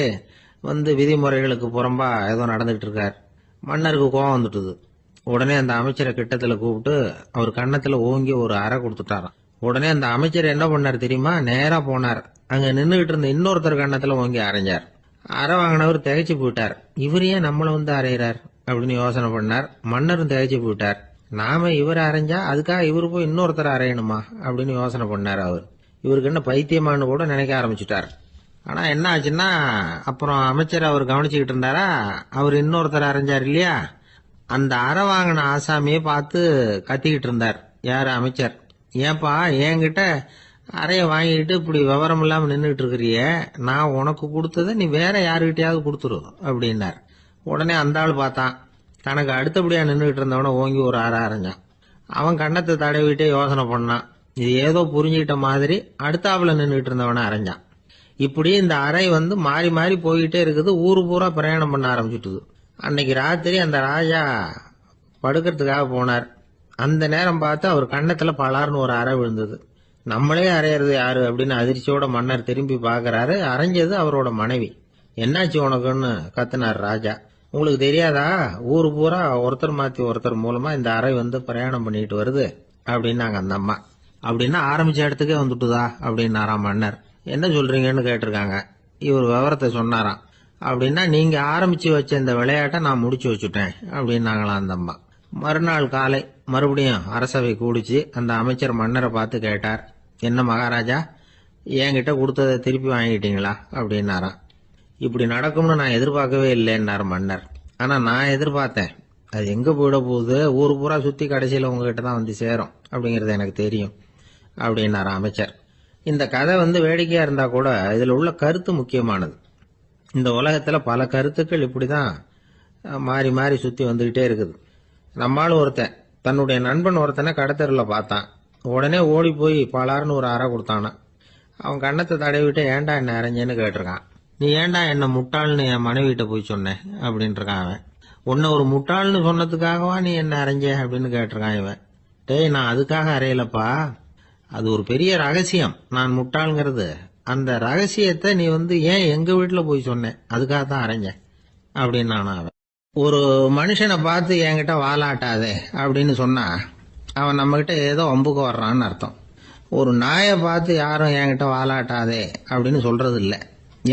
வந்து விதிமுறைகளுக்கு புறம்பா ஏதோ நடந்துகிட்டு இருக்கார். மன்னருக்கு கோபம் வந்துட்டுது. உடனே அந்த அமைச்சரை கிட்டத்துல கூப்பிட்டு அவர் கன்னத்துல ஓங்கி ஒரு அறை கொடுத்துட்டாராம். உடனே அந்த அமைச்சர் என்ன பண்ணார் தெரியுமா? நேரா போனார். அங்க நின்றுகிட்டு இருந்த இன்னொருத்தர் கண்ணத்துல ஓங்கி அரைஞ்சார். அரை வாங்கினவர் திகைச்சு போயிட்டார். இவர் ஏன் நம்மள வந்து அரைகிறார் அப்படின்னு யோசனை பண்ணார். மன்னரும் திகைச்சு போயிட்டார். நாம இவரை அரைஞ்சா அதுக்காக இவரு போய் இன்னொருத்தர் அரையணுமா அப்படின்னு யோசனை பண்ணார். அவர் இவருக்கு என்ன பைத்தியமானு கூட நினைக்க ஆரம்பிச்சுட்டார். ஆனா என்ன ஆச்சுன்னா, அப்புறம் அமைச்சர் அவர் கவனிச்சுக்கிட்டு இருந்தாரா, அவர் இன்னொருத்தர் அரைஞ்சார் இல்லையா, அந்த அரை வாங்கின ஆசாமியை பார்த்து கத்திக்கிட்டு இருந்தார். யாரு? அமைச்சர். ஏன்பா என்கிட்ட அறைய வாங்கிட்டு இப்படி விவரம் இல்லாம நின்றுட்டு இருக்கிறிய, நான் உனக்கு கொடுத்ததை நீ வேற யாருக்கிட்டையாவது கொடுத்துரு அப்படின்னார். உடனே அந்த ஆள் பார்த்தான். தனக்கு அடுத்தபடியா நின்றுகிட்டு இருந்தவன ஓங்கி ஒரு அரை அரைஞ்சான். அவன் கண்ணத்தை தடவிட்டே யோசனை பண்ணான். இது ஏதோ புரிஞ்சுக்கிட்ட மாதிரி அடுத்தாப்புல நின்றுகிட்டு இருந்தவன அரைஞ்சான். இப்படி இந்த அறை வந்து மாறி மாறி போய்கிட்டே இருக்குது. ஊரு பூரா பிரயாணம் பண்ண ஆரம்பிச்சுட்டுது. அன்னைக்கு ராத்திரி அந்த ராஜா படுக்கிறதுக்காக போனார். அந்த நேரம் பார்த்து அவர் கண்ணத்துல பலார்னு ஒரு அறை விழுந்தது. நம்மளே அரையிறது யாரு அப்படின்னு அதிர்ச்சியோட மன்னர் திரும்பி பாக்குறாரு. அரைஞ்சது அவரோட மனைவி. என்னாச்சு உனக்குன்னு கத்துனார் ராஜா. உங்களுக்கு தெரியாதா, ஊரு பூரா ஒருத்தர் மாத்தி ஒருத்தர் மூலமா இந்த அறை வந்து பிரயாணம் பண்ணிட்டு வருது அப்படின்னாங்க அந்த அம்மா. அப்படின்னா ஆரம்பிச்ச இடத்துக்கே வந்துட்டுதா அப்படின்னாராம் மன்னர். என்ன சொல்றீங்கன்னு கேட்டிருக்காங்க. இவர் விவரத்தை சொன்னாராம். அப்படின்னா நீங்க ஆரம்பிச்சு வச்ச இந்த விளையாட்டை நான் முடிச்சு வச்சுட்டேன் அப்படின்னாங்களாம் அந்த அம்மா. மறுநாள் காலை மறுபடியும் அரசவை கூடிச்சு அந்த அமைச்சர் மன்னரை பார்த்து கேட்டார். என்ன மகாராஜா, என்கிட்ட கொடுத்ததை திருப்பி வாங்கிட்டீங்களா அப்படின்னாராம். இப்படி நடக்கும்னு நான் எதிர்பார்க்கவே இல்லைன்னார் மன்னர். ஆனா நான் எதிர்பார்த்தேன். அது எங்க போயிட போகுது, ஊர் பூரா சுத்தி கடைசியில உங்ககிட்ட தான் வந்து சேரும் அப்படிங்கறது எனக்கு தெரியும் அப்படின்னாராம் அமைச்சர். இந்த கதை வந்து வேடிக்கையா இருந்தா கூட இதுல உள்ள கருத்து முக்கியமானது. இந்த உலகத்துல பல கருத்துக்கள் இப்படிதான் மாறி மாறி சுத்தி வந்துகிட்டே இருக்குது. நம்மால் ஒருத்தன் தன்னுடைய நண்பன் ஒருத்தனை கடத்தெருல பார்த்தான். உடனே ஓடி போய் பலார்னு ஒரு அறை கொடுத்தானா. அவன் கண்ணத்தை தடவிட்டு ஏன்டா என்ன அரைஞ்சேன்னு கேட்டிருக்கான். நீ ஏன்டா என்ன முட்டாள்னு என் மனைவிட்ட போய் சொன்னேன் அப்படின்ட்டு இருக்கான் அவன். உன்னை ஒரு முட்டாள்னு சொன்னதுக்காகவா நீ என்ன அரைஞ்ச அப்படின்னு கேட்டிருக்கான் இவன். டேய், நான் அதுக்காக அறையலப்பா, அது ஒரு பெரிய ரகசியம். நான் முட்டாளுங்கிறது அந்த ரகசியத்தை நீ வந்து ஏன் எங்க வீட்டுல போய் சொன்னேன், அதுக்காக தான் அரைஞ்சேன் அப்படின்னு நானும் அவன். ஒரு மனுஷனை பார்த்து என்கிட்ட வாலாட்டாதே அப்படின்னு சொன்னா அவன் நம்ம கிட்ட ஏதோ வம்புக்கு வர்றான்னு அர்த்தம். ஒரு நாயை பார்த்து யாரும் என்கிட்ட வாலாட்டாதே அப்படின்னு சொல்றது இல்லை.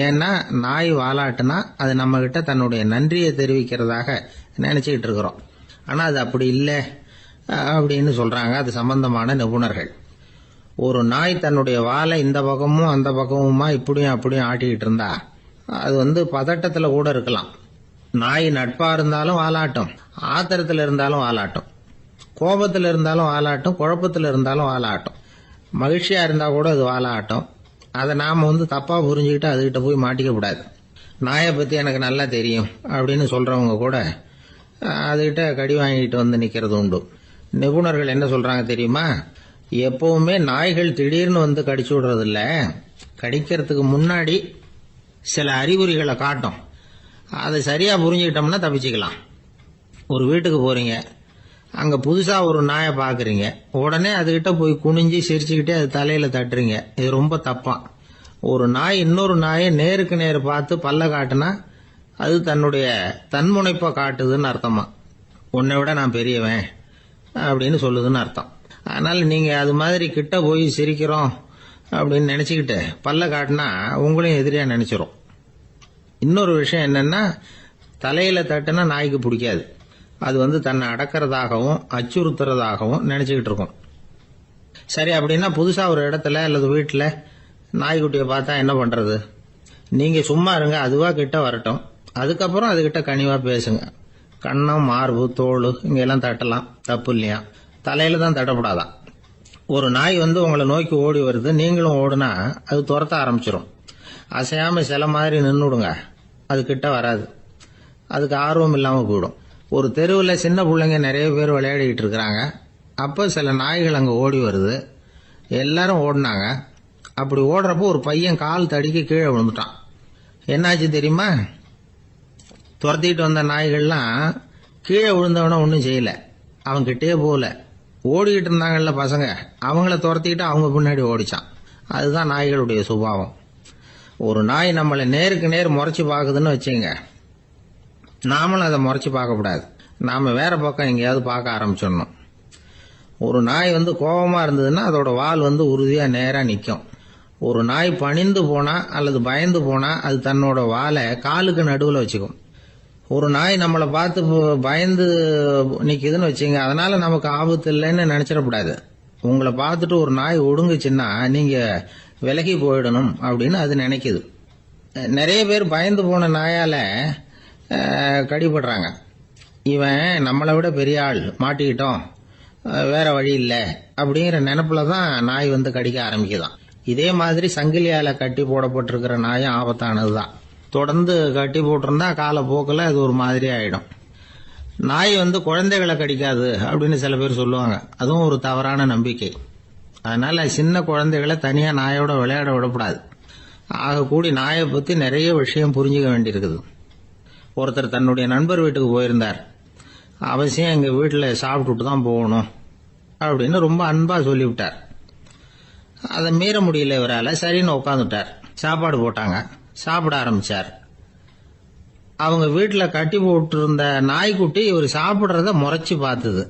ஏன்னா நாய் வாலாட்டுனா அது நம்ம கிட்ட தன்னுடைய நன்றியை தெரிவிக்கிறதாக நினைச்சுக்கிட்டு இருக்கிறோம். ஆனா அது அப்படி இல்லை அப்படின்னு சொல்றாங்க அது சம்பந்தமான நிபுணர்கள். ஒரு நாய் தன்னுடைய வாலை இந்த பக்கமும் அந்த பக்கமுமா இப்படியும் அப்படியும் ஆட்டிக்கிட்டு இருந்தா அது வந்து பதட்டத்துல கூட இருக்கலாம். நாய் நட்பா இருந்தாலும் வாலாட்டும், ஆத்திரத்துல இருந்தாலும் வாலாட்டும், கோபத்துல இருந்தாலும் வாலாட்டும், குழப்பத்துல இருந்தாலும் வாலாட்டும், மகிழ்ச்சியா இருந்தா கூட அது வாலாட்டும். அதை நாம வந்து தப்பா புரிஞ்சுக்கிட்டு அதுகிட்ட போய் மாட்டிக்க கூடாது. நாயை பத்தி எனக்கு நல்லா தெரியும் அப்படின்னு சொல்றவங்க கூட அதுகிட்ட கடி வாங்கிட்டு வந்து நிக்கிறது உண்டு. நிபுணர்கள் என்ன சொல்றாங்க தெரியுமா? எப்பவுமே நாய்கள் திடீர்னு வந்து கடிச்சு விடுறது இல்ல, கடிக்கிறதுக்கு முன்னாடி சில அறிகுறிகளை காட்டும். அதை சரியா புரிஞ்சுக்கிட்டோம்னா தப்பிச்சுக்கலாம். ஒரு வீட்டுக்கு போறீங்க, அங்க புதுசா ஒரு நாயை பாக்குறீங்க, உடனே அதுகிட்ட போய் குனிஞ்சு சிரிச்சுக்கிட்டே அது தலையில தட்டுறீங்க. இது ரொம்ப தப்பா. ஒரு நாய் இன்னொரு நாயை நேருக்கு நேர் பார்த்து பல்ல காட்டுனா அது தன்னுடைய தன்முனைப்பை காட்டுதுன்னு அர்த்தமா. உன்னை விட நான் பெரியவன் அப்படின்னு சொல்லுதுன்னு அர்த்தம். அதனால நீங்க அது மாதிரி கிட்ட போய் சிரிக்கிறோம் அப்படின்னு நினைச்சுக்கிட்டு பல்ல காட்டினா உங்களையும் எதிரியா நினைச்சிரும். இன்னொரு விஷயம் என்னன்னா, தலையில தட்டுனா நாய்க்கு பிடிக்காது. அது வந்து தன்னை அடக்கிறதாகவும் அச்சுறுத்துறதாகவும் நினைச்சுக்கிட்டு இருக்கும். சரி, அப்படின்னா புதுசா ஒரு இடத்துல அல்லது வீட்டுல நாய்க்குட்டியை பார்த்தா என்ன பண்றது? நீங்க சும்மா இருங்க, அதுவா கிட்ட வரட்டும். அதுக்கப்புறம் அதுகிட்ட கனிவா பேசுங்க. கண்ணம், மார்பு, தோல் இங்கெல்லாம் தட்டலாம், தப்பு இல்லையா? தலையில தான் தட்டப்படாதான். ஒரு நாய் வந்து உங்களை நோக்கி ஓடி வருது, நீங்களும் ஓடுனா அது துரத்த ஆரம்பிச்சிடும். அசையாம சில மாதிரி நின்றுடுங்க, அது கிட்ட வராது. அதுக்கு ஆர்வம் இல்லாம போயிடும். ஒரு தெருவில் சின்ன பிள்ளைங்க நிறைய பேர் விளையாடிக்கிட்டு இருக்கிறாங்க. அப்போ சில நாய்கள் அங்கே ஓடி வருது. எல்லாரும் ஓடினாங்க. அப்படி ஓடுறப்போ ஒரு பையன் கால் தடிக்க கீழே விழுந்துட்டான். என்னாச்சு தெரியுமா? துரத்திட்டு வந்த நாய்கள்லாம் கீழே விழுந்தவன ஒன்றும் செய்யல, அவன் கிட்டே போகல. ஓடிக்கிட்டு இருந்தாங்கல்ல பசங்க, அவங்கள துரத்திக்கிட்டு அவங்க பின்னாடி ஓடிச்சான். அதுதான் நாய்களுடைய சுபாவம். ஒரு நாய் நம்மளை நேருக்கு நேர் முறைச்சு பாக்குதுன்னு வச்சுங்க, நாமளும் அதை முறைச்சு பார்க்க கூடாது. நாம வேற பக்கம் எங்கேயாவது பார்க்க ஆரம்பிச்சிடணும். ஒரு நாய் கோபமா இருந்ததுன்னா அதோட வால் உறுதியா நேரா நிற்கும். ஒரு நாய் பணிந்து போனா அல்லது பயந்து போனா அது தன்னோட வாலை காலுக்கு நடுவில் வச்சுக்கும். ஒரு நாய் நம்மளை பார்த்து பயந்து நிக்குதுன்னு வச்சுங்க, அதனால நமக்கு ஆபத்து இல்லைன்னு நினைச்சிடக்கூடாது. உங்களை பார்த்துட்டு ஒரு நாய் ஒடுங்குச்சுன்னா நீங்க விலகி போயிடணும் அப்படின்னு அது நினைக்குது. நிறைய பேர் பயந்து போன நாயால கடிபடுறாங்க. இவன் நம்மளை விட பெரிய ஆள், மாட்டிக்கிட்டோம், வேற வழி இல்லை அப்படிங்கிற நினைப்புல தான் நாய் கடிக்க ஆரம்பிக்குதான். இதே மாதிரி சங்கிலியால கட்டி போடப்பட்டிருக்கிற நாயும் ஆபத்தானதுதான். தொடர்ந்து கட்டி போட்டிருந்தா காலப்போக்கில் அது ஒரு மாதிரி ஆயிடும். நாய் குழந்தைகளை கடிக்காது அப்படின்னு சில பேர் சொல்லுவாங்க. அதுவும் ஒரு தவறான நம்பிக்கை. அதனால சின்ன குழந்தைகளை தனியா நாயோட விளையாட விடக்கூடாது. ஆக கூடி நாயை பத்தி நிறைய விஷயம் புரிஞ்சுக்க வேண்டியிருக்குது. ஒருத்தர் தன்னுடைய நண்பர் வீட்டுக்கு போயிருந்தார். அவசியம் எங்க வீட்டில் சாப்பிட்டுட்டு தான் போகணும் அப்படின்னு ரொம்ப அன்பா சொல்லிவிட்டார். அதை மீற முடியல இவரால். சரின்னு உட்காந்துட்டார். சாப்பாடு போட்டாங்க, சாப்பிட ஆரம்பிச்சார். அவங்க வீட்டில் கட்டி போட்டு இருந்த நாய்க்குட்டி இவர் சாப்பிட்றத முறைச்சு பார்த்தது.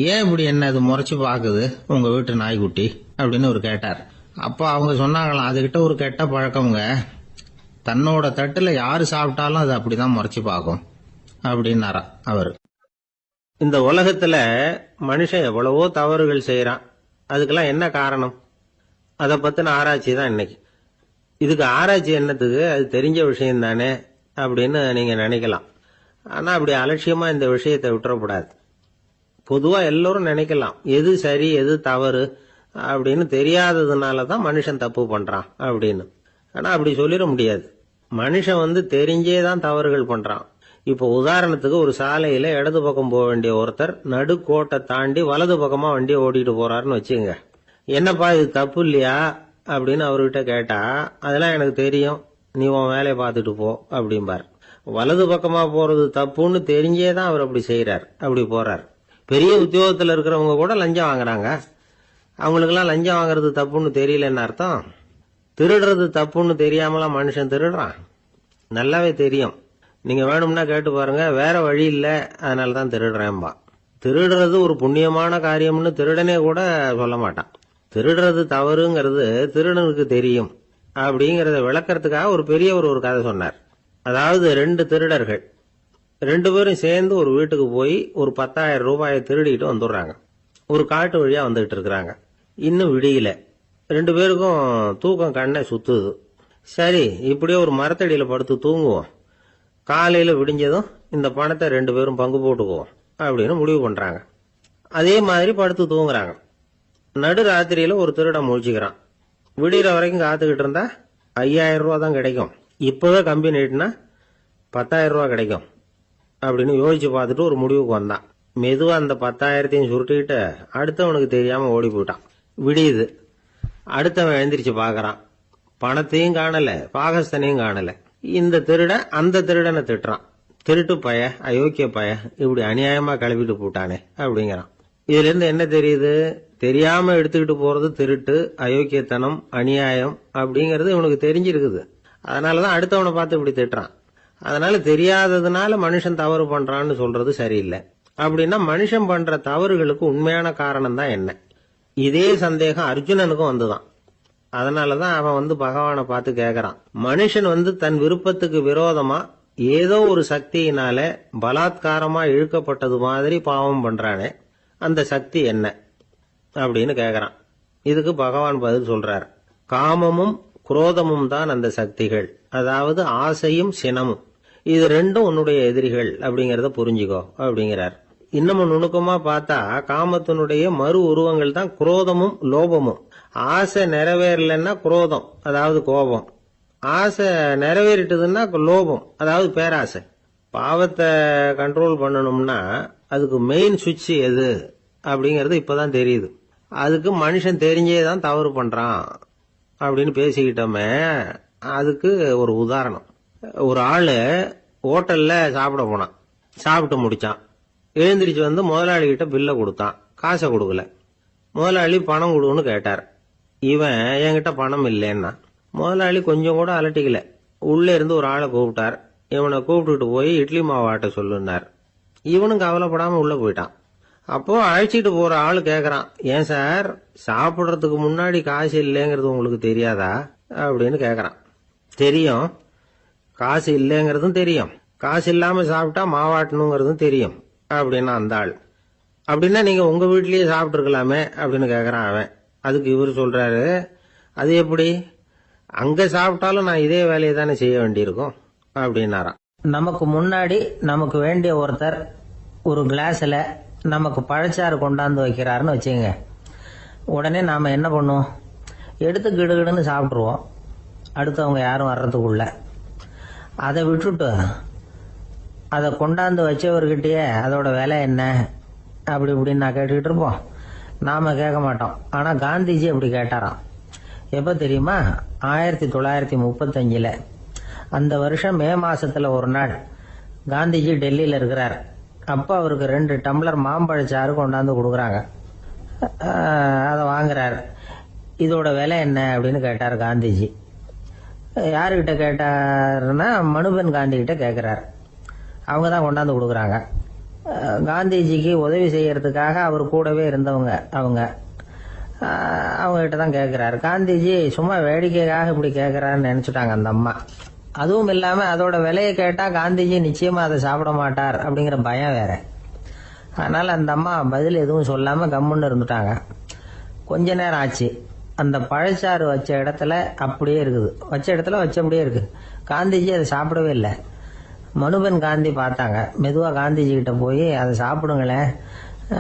ஏன் இப்படி என்ன இது முறைச்சு பார்க்குது உங்க வீட்டு நாய்க்குட்டி அப்படின்னு அவர் கேட்டார். அப்போ அவங்க சொன்னாங்களாம், அதுகிட்ட ஒரு கெட்ட பழக்கம்ங்க, தன்னோட தட்டுல யாரு சாப்பிட்டாலும் அது அப்படிதான் முறைச்சு பார்க்கும் அப்படின்னாரா அவர். இந்த உலகத்துல மனுஷன் எவ்வளவோ தவறுகள் செய்யறான். அதுக்கெல்லாம் என்ன காரணம்? அதை பத்தின ஆராய்ச்சி தான் இன்னைக்கு. இதுக்கு ஆராய்ச்சி என்னத்துக்கு, அது தெரிஞ்ச விஷயம் தானே அப்படின்னு நீங்க நினைக்கலாம். ஆனா அப்படி அலட்சியமா இந்த விஷயத்தை விட்டுறக்கூடாது. பொதுவா எல்லோரும் நினைக்கலாம் எது சரி எது தவறு அப்படின்னு தெரியாததுனால தான் மனுஷன் தப்பு பண்றான் அப்படின்னு. ஆனா அப்படி சொல்லிட முடியாது. மனுஷன் தெரிஞ்சே தான் தவறுகள் பண்றான். இப்போ உதாரணத்துக்கு ஒரு சாலையில இடது பக்கம் போக வேண்டிய ஒருத்தர் நடுக்கோட்டை தாண்டி வலது பக்கமா வண்டியை ஓட்டிட்டு போறாருன்னு வச்சுங்க. என்னப்பா இது தப்பு இல்லையா அப்படின்னு அவர்கிட்ட கேட்டா, அதெல்லாம் எனக்கு தெரியும், நீ உன் வேலையை பார்த்துட்டு போ அப்படிம்பார். வலது பக்கமா போறது தப்புன்னு தெரிஞ்சே தான் அவர் அப்படி செய்யறார், அப்படி போறார். பெரிய உத்தியோகத்தில் இருக்கிறவங்க கூட லஞ்சம் வாங்குறாங்க. அவங்களுக்கெல்லாம் லஞ்சம் வாங்குறது தப்புன்னு தெரியலன்னு அர்த்தம். திருடுறது தப்புன்னு தெரியாமலாம் மனுஷன் திருடுறான். நல்லாவே தெரியும். நீங்க வேணும்னா கேட்டு பாருங்க, வேற வழி இல்லை அதனால தான் திருடுறேன்பா. திருடுறது ஒரு புண்ணியமான காரியம்னு திருடனே கூட சொல்ல மாட்டான். திருடுறது தவறுங்கிறது திருடனுக்கு தெரியும் அப்படிங்கறத விளக்கறதுக்காக ஒரு பெரியவர் ஒரு கதை சொன்னார். அதாவது 2 திருடர்கள் 2 பேரும் சேர்ந்து ஒரு வீட்டுக்கு போய் ஒரு 10,000 ரூபாயை திருடிட்டு வந்துடுறாங்க. ஒரு காட்டு வழியா வந்துகிட்டு இருக்கிறாங்க. இன்னும் விடியல. 2 பேருக்கும் தூக்கம் கண்ணை சுத்துது. சரி, இப்படியே ஒரு மரத்தடியில படுத்து தூங்குவோம், காலையில விடிஞ்சதும் இந்த பணத்தை 2 பேரும் பங்கு போட்டுக்குவோம் அப்படின்னு முடிவு பண்றாங்க. அதே மாதிரி படுத்து தூங்குறாங்க. நடு ராத்திரியில ஒரு திருடன் முழிச்சுக்கிறான். விடிகிற வரைக்கும் காத்துக்கிட்டு இருந்தா 5,000 ரூபா தான் கிடைக்கும், இப்பவே கம்பி நீட்டினா 10,000 ரூபா கிடைக்கும் அப்படின்னு யோசிச்சு பார்த்துட்டு ஒரு முடிவுக்கு வந்தான். மெதுவா அந்த 10,000த்தையும் சுருட்டிக்கிட்டு அடுத்தவனுக்கு தெரியாம ஓடி போயிட்டான். விடியுது. அடுத்தவன் எழுந்திரிச்சு பாக்குறான். பணத்தையும் காணல, பாகஸ்தனையும் காணல. இந்த திருடன் அந்த திருடனை திட்டுறான். திருட்டு பய, அயோக்கிய பய, இப்படி அநியாயமா கிளப்பிட்டு போட்டானே அப்படிங்கிறான். இதுல இருந்து என்ன தெரியுது? தெரியாம எடுத்துக்கிட்டு போறது திருட்டு, அயோக்கியத்தனம், அநியாயம் அப்படிங்கறது இவனுக்கு தெரிஞ்சிருக்குது. அதனாலதான் அடுத்தவனை பார்த்து இப்படி திட்டுறான். அதனால தெரியாததுனால மனுஷன் தவறு பண்றான்னு சொல்றது சரியில்லை. அப்படின்னா மனுஷன் பண்ற தவறுகளுக்கு உண்மையான காரணம் தான் என்ன? இதே சந்தேகம் அர்ஜுனனுக்கும் வந்துதான். அதனாலதான் அவன் பகவானை பார்த்து கேட்கறான். மனுஷன் தன் விருப்பத்துக்கு விரோதமா ஏதோ ஒரு சக்தியினால பலாத்காரமா இழுக்கப்பட்டது மாதிரி பாவம் பண்றானே, அந்த சக்தி என்ன அப்படின்னு கேட்கறான். இதுக்கு பகவான் பதில் சொல்றார். காமமும் குரோதமும் தான் அந்த சக்திகள், அதாவது ஆசையும் சினமும். இது 2ம் உன்னுடைய எதிரிகள் அப்படிங்கறத புரிஞ்சுக்கோ அப்படிங்கிறார். இன்னமும் நுணுக்கமா பார்த்தா காமத்தினுடைய மறு உருவங்கள் தான் குரோதமும் லோபமும். ஆசை நிறைவேறலன்னா குரோதம், அதாவது கோபம். ஆசை நிறைவேறிட்டதுன்னா லோபம், அதாவது பேராசை. பாவத்தை கண்ட்ரோல் பண்ணணும்னா அதுக்கு மெயின் சுவிட்ச் எது அப்படிங்கறது இப்பதான் தெரியுது. அதுக்கு மனுஷன் தெரிஞ்சே தான் தவறு பண்றான் அப்படின்னு பேசிக்கிட்டோமே. அதுக்கு ஒரு உதாரணம். ஒரு ஆளு ஹோட்டல்ல சாப்பிட போனான். சாப்பிட்டு முடிச்சான். எழுந்திரிச்சு முதலாளி கிட்ட பில்லை கொடுத்தான். காசை கொடுக்கல. முதலாளி பணம் கொடுன்னு கேட்டார். இவன் என்கிட்ட பணம் இல்லைன்னா. முதலாளி கொஞ்சம் கூட அலட்டிக்கல. உள்ள இருந்து ஒரு ஆளை கூப்பிட்டார். இவனை கூப்பிட்டுட்டு போய் இட்லி மாவு ஆட்ட சொல்லுன்னார். இவனும் கவலைப்படாம உள்ள போயிட்டான். அப்போ அழைச்சிட்டு போற ஆளு கேக்குறான், ஏன் சார் சாப்பிடுறதுக்கு முன்னாடி காசு இல்லைங்கிறது உங்களுக்கு தெரியாதா அப்படின்னு கேக்குறான். தெரியும், காசு இல்லைங்கிறதும் தெரியும், காசு இல்லாம சாப்பிட்டா மாவாட்டணுங்கிறதும் தெரியும் அப்படின்னா அந்த ஆள். அப்படின்னா நீங்க உங்க வீட்லயே சாப்பிட்டு இருக்கலாமே அப்படின்னு கேக்குறான் அவன். அதுக்கு இவர் சொல்றாரு, அது எப்படி, அங்க சாப்பிட்டாலும் நான் இதே வேலையை தானே செய்ய வேண்டியிருக்கும் அப்படின்னாராம். நமக்கு முன்னாடி நமக்கு வேண்டிய ஒருத்தர் ஒரு கிளாஸ்ல நமக்கு பழச்சாறு கொண்டாந்து வைக்கிறாருன்னு வச்சுங்க. உடனே நாம என்ன பண்ணுவோம், எடுத்து கிடுகிடுன்னு சாப்பிட்ருவோம் அடுத்தவங்க யாரும் வர்றதுக்குள்ள. அதை விட்டுட்டு அதை கொண்டாந்து வச்சவர்கிட்டயே அதோட விலை என்ன அப்படி இப்படின்னு நான் கேட்டுக்கிட்டு இருப்போம். நாம கேட்க மாட்டோம். ஆனா காந்திஜி அப்படி கேட்டாராம். எப்ப தெரியுமா, 1935 அந்த வருஷம் மே மாசத்துல ஒரு நாள் காந்திஜி டெல்லியில இருக்கிறார். அப்ப அவருக்கு 2 டம்ளர் மாம்பழச்சாறு கொண்டாந்து கொடுக்குறாங்க. அதை வாங்குறாரு. இதோட விலை என்ன அப்படின்னு கேட்டார் காந்திஜி. யாருக்கிட்ட கேட்டாருன்னா மனுபென் காந்தி கிட்ட கேட்கிறார். அவங்க தான் கொண்டாந்து கொடுக்குறாங்க. காந்திஜிக்கு உதவி செய்யறதுக்காக அவர் கூடவே இருந்தவங்க அவங்க கிட்ட தான் கேட்கிறாரு. காந்திஜி சும்மா வேடிக்கைக்காக இப்படி கேட்கிறாருன்னு நினைச்சுட்டாங்க அந்த அம்மா. அதுவும் இல்லாம அதோட விலையை கேட்டா காந்திஜி நிச்சயமா அதை சாப்பிட மாட்டார் அப்படிங்கிற பயம் வேற. அதனால அந்த அம்மா பதில் எதுவும் சொல்லாம கம்முன்னு இருந்துட்டாங்க. கொஞ்ச நேரம் ஆச்சு. அந்த பழச்சாறு வச்ச இடத்துல அப்படியே இருக்குது, வச்ச இடத்துல வச்சபடியே இருக்கு. காந்திஜி அதை சாப்பிடவே இல்லை. மனுபென் காந்தி பார்த்தாங்க. மெதுவா காந்திஜி கிட்ட போய் அதை சாப்பிடுங்களேன்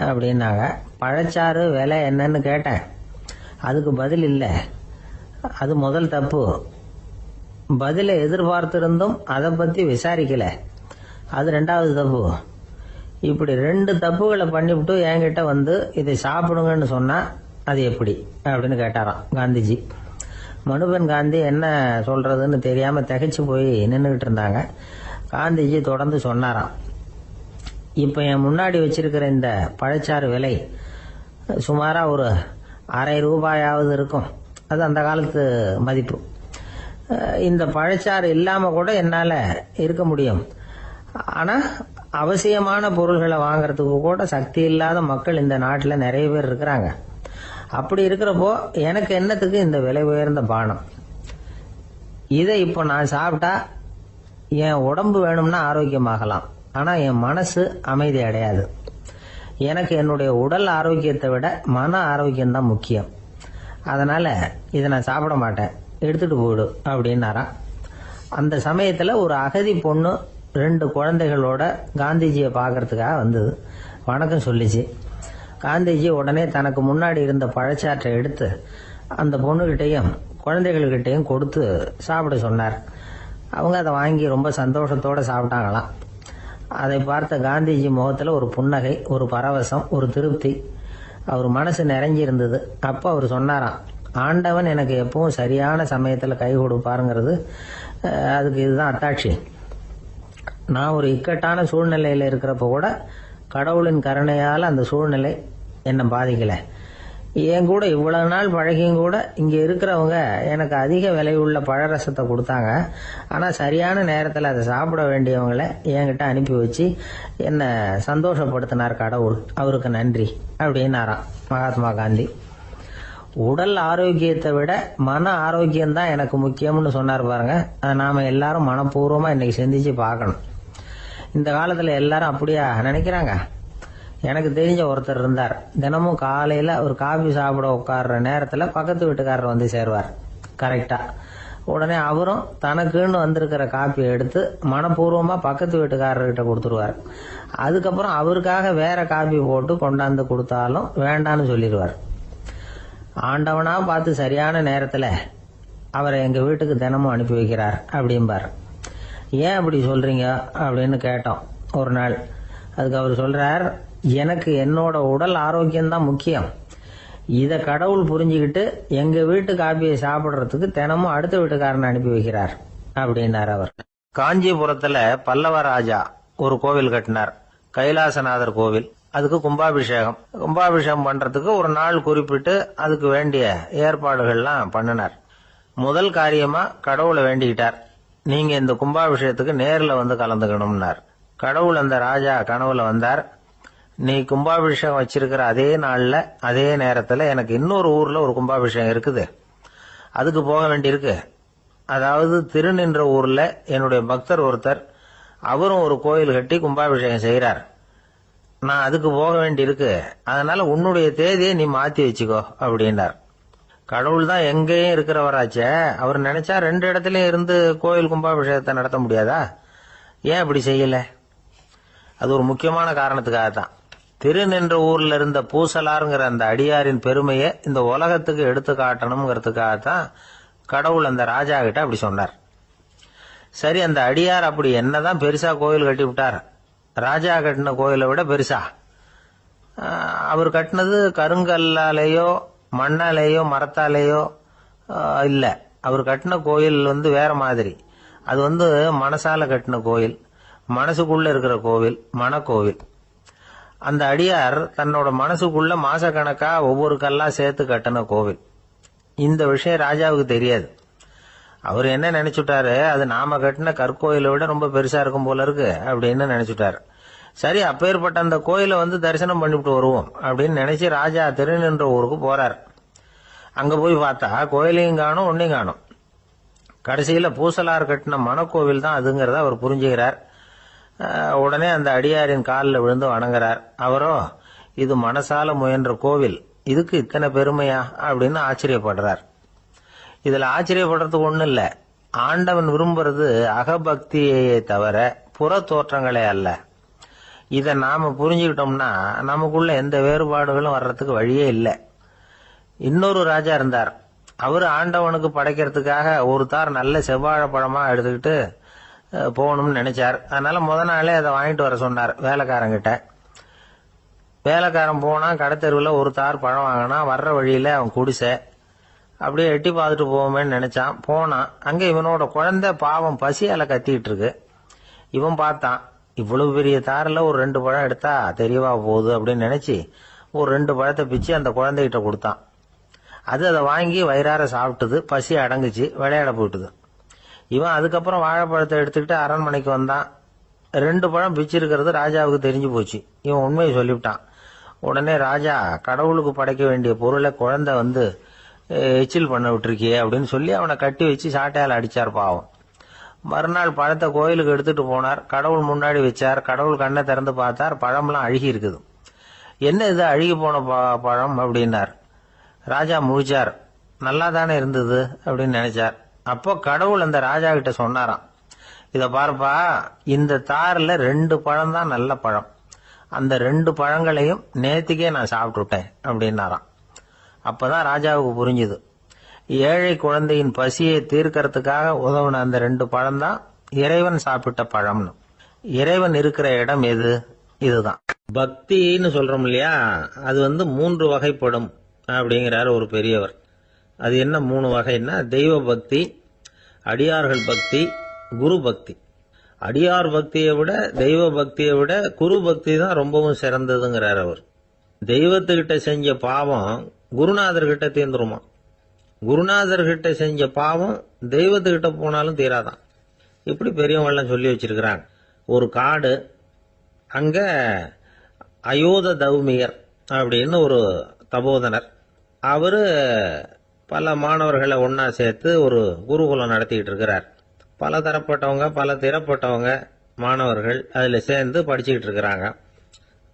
அப்படின்னாங்க. பழச்சாறு விலை என்னன்னு கேட்டேன், அதுக்கு பதில் இல்லை. அது முதல் தப்பு. பதிலை எதிர்பார்த்திருந்தும் அதை பத்தி விசாரிக்கல, அது 2வது தப்பு. இப்படி 2 தப்புகளை பண்ணிவிட்டு என்கிட்ட வந்து இதை சாப்பிடுங்கன்னு சொன்னா அது எப்படி அப்படின்னு கேட்டாராம் காந்திஜி. மனுபென் காந்தி என்ன சொல்றதுன்னு தெரியாம திகைச்சு போய் நின்றுகிட்டு இருந்தாங்க. காந்திஜி தொடர்ந்து சொன்னாராம், இப்ப என் முன்னாடி வச்சிருக்கிற இந்த பழச்சாறு விலை சுமாரா ஒரு ₹1/2 இருக்கும். அது அந்த காலத்து மதிப்பு. இந்த பழச்சாறு இல்லாம கூட என்னால இருக்க முடியும். ஆனா அவசியமான பொருள்களை வாங்கறதுக்கு கூட சக்தி இல்லாத மக்கள் இந்த நாட்டில் நிறைய பேர் இருக்கிறாங்க. அப்படி இருக்கிறப்போ எனக்கு என்னத்துக்கு இந்த விலை உயர்ந்த பானம்? இதை இப்போ நான் சாப்பிட்டா என் உடம்பு வேணும்னா ஆரோக்கியமாகலாம், ஆனா என் மனசு அமைதி அடையாது. எனக்கு என்னுடைய உடல் ஆரோக்கியத்தை விட மன ஆரோக்கியம் தான் முக்கியம். அதனால இதை நான் சாப்பிட மாட்டேன், எடுத்துட்டு போயிடு அப்படின்னாராம். அந்த சமயத்துல ஒரு அகதி பொண்ணு 2 குழந்தைகளோட காந்திஜியை பார்க்கறதுக்காக வந்தது. வணக்கம் சொல்லிச்சு. காந்திஜி உடனே தனக்கு முன்னாடி இருந்த பழச்சாற்றை எடுத்து அந்த பொண்ணுகிட்டையும் குழந்தைகள்கிட்டையும் கொடுத்து சாப்பிட சொன்னார். அவங்க அதை வாங்கி ரொம்ப சந்தோஷத்தோட சாப்பிட்டாங்களாம். அதை பார்த்த காந்திஜி முகத்துல ஒரு புன்னகை, ஒரு பரவசம், ஒரு திருப்தி. அவர் மனசு நிறைஞ்சி இருந்தது. அப்போ அவர் சொன்னாராம், ஆண்டவன் எனக்கு எப்பவும் சரியான சமயத்துல கை கொடுப்பாருங்கிறது அதுக்கு இதுதான் அத்தாட்சி. நான் ஒரு இக்கட்டான சூழ்நிலையில இருக்கிறப்ப கூட கடவுளின் கருணையால அந்த சூழ்நிலை என்னை பாதிக்கல. என் கூட இவ்வளவு நாள் பழகியும் கூட இங்க இருக்கிறவங்க எனக்கு அதிக விலையுள்ள பழரசத்தை கொடுத்தாங்க. ஆனா சரியான நேரத்துல அதை சாப்பிட வேண்டியவங்களை என்கிட்ட அனுப்பி வச்சு என்னை சந்தோஷப்படுத்தினார் கடவுள், அவருக்கு நன்றி அப்படின்னாராம் மகாத்மா காந்தி. உடல் ஆரோக்கியத்தை விட மன ஆரோக்கியம் தான் எனக்கு முக்கியம்னு சொன்னார் பாருங்க. அதை நாம எல்லாரும் மனப்பூர்வமா இன்னைக்கு சிந்திச்சு பார்க்கணும். இந்த காலத்துல எல்லாரும் அப்படியா நினைக்கிறாங்க? எனக்கு தெரிஞ்ச ஒருத்தர் இருந்தார். தினமும் காலையில ஒரு காபி சாப்பிட உட்கார்ற நேரத்துல பக்கத்து வீட்டுக்காரர் வந்து சேருவார் கரெக்டா. உடனே அவரும் தனக்குன்னு வந்திருக்கிற காப்பியை எடுத்து மனப்பூர்வமா பக்கத்து வீட்டுக்காரர்கிட்ட கொடுத்துருவார். அதுக்கப்புறம் அவருக்காக வேற காபி போட்டு கொண்டாந்து கொடுத்தாலும் வேண்டான்னு சொல்லிடுவார். ஆண்டவனா பார்த்து சரியான நேரத்துல அவரை எங்க வீட்டுக்கு தினமும் அனுப்பி வைக்கிறார் அப்படிம்பார். ஏன் அப்படி சொல்றீங்க அப்படின்னு கேட்டோம் ஒரு நாள். அதுக்கு அவர் சொல்றார், எனக்கு என்னோட உடல் ஆரோக்கியம்தான் முக்கியம். இத கடவுள் புரிஞ்சுக்கிட்டு எங்க வீட்டு காப்பியை சாப்பிடுறதுக்கு தினமும் அடுத்த வீட்டுக்காரனை அனுப்பி வைக்கிறார் அப்படின்னார் அவர். காஞ்சிபுரத்துல பல்லவ ராஜா ஒரு கோவில் கட்டினார், கைலாசநாதர் கோவில். அதுக்கு கும்பாபிஷேகம் பண்றதுக்கு ஒரு நாள் குறிப்பிட்டு அதுக்கு வேண்டிய ஏற்பாடுகள்லாம் பண்ணினார். முதல் காரியமா கடவுளை வேண்டிக்கிட்டார், நீங்க இந்த கும்பாபிஷேகத்துக்கு நேர்ல வந்து கலந்துக்கணும்னார். கடவுள் அந்த ராஜா கனவுல வந்தார். நீ கும்பாபிஷேகம் வச்சிருக்கிற அதே நாள்ல அதே நேரத்துல எனக்கு இன்னொரு ஊர்ல ஒரு கும்பாபிஷேகம் இருக்குது, அதுக்கு போக வேண்டியிருக்கு. அதாவது திருநின்ற ஊர்ல என்னுடைய பக்தர் ஒருத்தர், அவரும் ஒரு கோயில் கட்டி கும்பாபிஷேகம் செய்யறார். நான் அதுக்கு போக வேண்டியிருக்கு, அதனால உன்னுடைய தேதியை நீ மாத்தி வச்சுக்கோ அப்படின்னார். கடவுள் தான் எங்கேயும் இருக்கிறவராச்சே, அவர் நினைச்சா 2 இடத்துலயும் இருந்து கோயில் கும்பாபிஷேகத்தை நடத்த முடியாதா? ஏன் இப்படி செய்யல? அது ஒரு முக்கியமான காரணத்துக்காக தான். திருநின்ற ஊர்ல இருந்த பூசலாருங்கிற அந்த அடியாரின் பெருமையை இந்த உலகத்துக்கு எடுத்து காட்டணுங்கிறதுக்காகத்தான் கடவுள் அந்த ராஜா கிட்ட அப்படி சொன்னார். சரி, அந்த அடியார் அப்படி என்னதான் பெருசா கோயில் கட்டி விட்டார்? ராஜா கட்டின கோயிலை விட பெருசா? அவர் கட்டினது கருங்கல்லாலேயோ மண்ணாலேயோ மரத்தாலேயோ இல்ல. அவர் கட்டின கோயில் வேற மாதிரி. அது மனசால கட்டின கோயில், மனசுக்குள்ள இருக்கிற கோவில், மனக்கோவில். அந்த அடியார் தன்னோட மனசுக்குள்ள மாசக்கணக்கா ஒவ்வொரு கல்லா சேர்த்து கட்டின கோவில். இந்த விஷயம் ராஜாவுக்கு தெரியாது. அவர் என்ன நினைச்சுட்டாரு, அது நாம கட்டின கற்கோயிலை விட ரொம்ப பெருசா இருக்கும் போல இருக்கு அப்படின்னு நினைச்சுட்டாரு. சரி, அப்பேற்பட்ட அந்த கோயிலை தரிசனம் பண்ணிவிட்டு வருவோம் அப்படின்னு நினைச்சு ராஜா திருநின்ற ஊருக்கு போறார். அங்க போய் பார்த்தா கோயிலையும் காணும், ஒன்னையும் காணும். கடைசியில பூசலார் கட்டின மனக்கோவில் தான் அதுங்கிறத அவர் புரிஞ்சுக்கிறார். உடனே அந்த அடியாரின் காலில் விழுந்து வணங்குறார். அவரோ, இது மனசால முயன்ற கோவில், இதுக்கு இத்தனை பெருமையா அப்படின்னு ஆச்சரியப்படுறார். இதுல ஆச்சரியப்படுறதுக்கு ஒண்ணும் இல்ல. ஆண்டவன் விரும்புறது அகபக்தியை தவிர புற தோற்றங்களே அல்ல. இதை நாம புரிஞ்சுக்கிட்டோம்னா நமக்குள்ள எந்த வேறுபாடுகளும் வர்றதுக்கு வழியே இல்லை. இன்னொரு ராஜா இருந்தார். அவரு ஆண்டவனுக்கு படைக்கிறதுக்காக ஒரு தார் நல்ல செவ்வாழைப்பழமா எடுத்துக்கிட்டு போகணும்னு நினைச்சார். அதனால நாளே அதை வாங்கிட்டு வர சொன்னார் வேலைக்காரங்கிட்ட. வேலைக்காரன் போனா கடைத்தெருவில் ஒரு தார் பழம் வாங்கினா. வர்ற வழியில அவன் குடிசை. அப்படியே எட்டி பார்த்துட்டு போவோமேன்னு நினைச்சான். போனான். அங்க இவனோட குழந்தை பாவம் பசியால கத்திட்டு இருக்கு. இவன் பார்த்தான், இவ்வளவு பெரிய தாரில் ஒரு 2 பழம் எடுத்தா தெரியவா போகுது அப்படின்னு நினைச்சு ஒரு 2 பழத்தை பிச்சு அந்த குழந்தைகிட்ட கொடுத்தான். அது அதை வாங்கி வயிறார சாப்பிட்டுது. பசி அடங்குச்சு, விளையாட போயிட்டுது. இவன் அதுக்கப்புறம் வாழைப்பழத்தை எடுத்துக்கிட்டு அரண்மனைக்கு வந்தான். 2 பழம் பிச்சிருக்கிறது ராஜாவுக்கு தெரிஞ்சு போச்சு. இவன் உண்மையை சொல்லிவிட்டான். உடனே ராஜா, கடவுளுக்கு படைக்க வேண்டிய பொருளை குழந்தை எச்சில் பண்ண விட்டுருக்கியே அப்படின்னு சொல்லி அவனை கட்டி வச்சு சாட்டையால் அடிச்சார் பாவம். மறுநாள் பழத்தை கோயிலுக்கு எடுத்துட்டு போனார். கடவுள் முன்னாடி வச்சார். கடவுள் கண்ணை திறந்து பார்த்தார், பழம்லாம் அழுகி இருக்குது. என்ன இது அழுகி போன பழம் அப்படின்னார். ராஜா முழிச்சார். நல்லா தானே இருந்தது அப்படின்னு நினைச்சார். அப்போ கடவுள் அந்த ராஜா கிட்ட சொன்னாராம், இத பாருப்பா, இந்த தாரில் 2 பழம் தான் நல்ல பழம். அந்த 2 பழங்களையும் நேத்திக்கே நான் சாப்பிட்டுட்டேன் அப்படின்னாராம். அப்பதான் ராஜாவுக்கு புரிஞ்சுது, ஏழை குழந்தையின் பசியை தீர்க்கறதுக்காக உதவுன அந்த 2 பழம் தான் இறைவன் சாப்பிட்ட பழம்னு. இறைவன் இருக்கிற இடம் எது? இதுதான் பக்தின்னு சொல்றோம் இல்லையா. அது 3 வகைப்படும் அப்படிங்கிறார் ஒரு பெரியவர். அது என்ன 3 வகைன்னா, தெய்வ பக்தி, அடியார்கள் பக்தி, குரு பக்தி. அடியார் பக்தியை விட தெய்வ பக்தியை விட குரு பக்தி தான் ரொம்பவும் சிறந்ததுங்கிறார் அவர். தெய்வத்துக்கிட்ட செஞ்ச பாவம் குருநாதர்கிட்ட தீர்ந்துருமா. குருநாதர்கிட்ட செஞ்ச பாவம் தெய்வத்துக்கிட்ட போனாலும் தீராதான். இப்படி பெரியவங்கெல்லாம் சொல்லி வச்சிருக்கிறாங்க. ஒரு காடு, அங்க அயோத தௌமியர் அப்படின்னு ஒரு தபோதனர். அவரு பல மாணவர்களை ஒன்னா சேர்த்து ஒரு குருகுலம் நடத்திக்கிட்டு இருக்கிறார். பல தரப்பட்டவங்க, பல திறப்பட்டவங்க மாணவர்கள் அதுல சேர்ந்து படிச்சுக்கிட்டு இருக்கிறாங்க.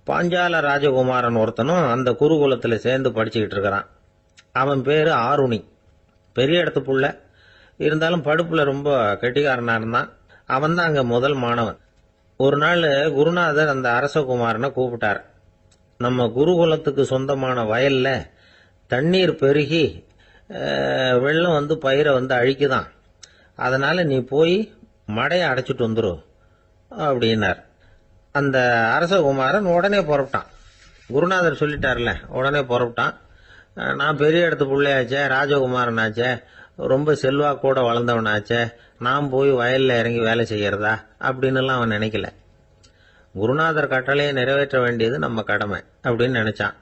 பாஞ்சால ராஜகுமாரன் ஒருத்தனும் அந்த குருகுலத்துல சேர்ந்து படிச்சுக்கிட்டு இருக்கிறான். அவன் பேரு ஆருணி. பெரிய இடத்து புள்ள, இருந்தாலும் படுப்புல ரொம்ப கெட்டிக்காரனா இருந்தான். அவன் தான் அங்க முதல் மாணவன். ஒரு நாள் குருநாதர் அந்த அரசகுமாரனை கூப்பிட்டார். நம்ம குருகுலத்துக்கு சொந்தமான வயல்ல தண்ணீர் பெருகி வெள்ளம் பயிரை அழிக்குதான். அதனால நீ போய் மடையை அடைச்சிட்டு வந்துரு அப்படின்னார். அந்த அரசகுமாரன் உடனே புறப்பட்டான். குருநாதர் சொல்லிட்டார்ல, உடனே புறப்பட்டான். நான் பெரிய இடத்து பிள்ளையாச்சே, ராஜகுமாரன் ஆச்சே, ரொம்ப செல்வா கூட வளர்ந்தவனாச்சே, நான் போய் வயல்ல இறங்கி வேலை செய்யறதா அப்படின்னு அவன் நினைக்கல. குருநாதர் கட்டளையை நிறைவேற்ற வேண்டியது நம்ம கடமை அப்படின்னு நினைச்சான்.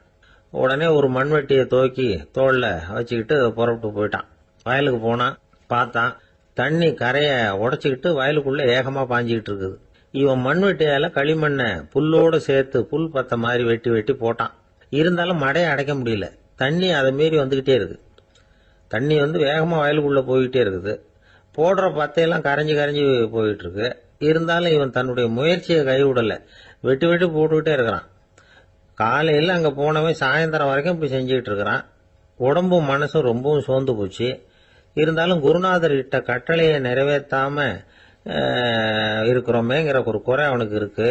உடனே ஒரு மண்வெட்டியை தூக்கி தோல்ல வச்சுக்கிட்டு புறப்பட்டு போயிட்டான். வயலுக்கு போனான். பார்த்தான், தண்ணி கரையை உடைச்சிக்கிட்டு வயலுக்குள்ள ஏகமா பாஞ்சிக்கிட்டு இருக்குது. இவன் மண்வெட்டியால களிமண்ணை புல்லோட சேர்த்து புல் பத்த மாதிரி வெட்டி வெட்டி போட்டான். இருந்தாலும் மடையை அடைக்க முடியல. தண்ணி அதை மீறி வந்துகிட்டே இருக்கு. தண்ணி வேகமா வயலுக்குள்ள போயிட்டே இருக்குது. போடுற பத்தையெல்லாம் கரைஞ்சி கரைஞ்சி போயிட்டு இருக்கு. இருந்தாலும் இவன் தன்னுடைய முயற்சியை கைவிடல. வெட்டி வெட்டி போட்டுக்கிட்டே இருக்கிறான். காலையில் அங்கே போனவன் சாயந்தரம் வரைக்கும் இப்படி செஞ்சுக்கிட்டு இருக்கிறான். உடம்பும் மனசும் ரொம்பவும் சோர்ந்து போச்சு. இருந்தாலும் குருநாதர் இட்ட கட்டளையை நிறைவேற்றாம இருக்கிறோமேங்கிற ஒரு குறை அவனுக்கு இருக்கு.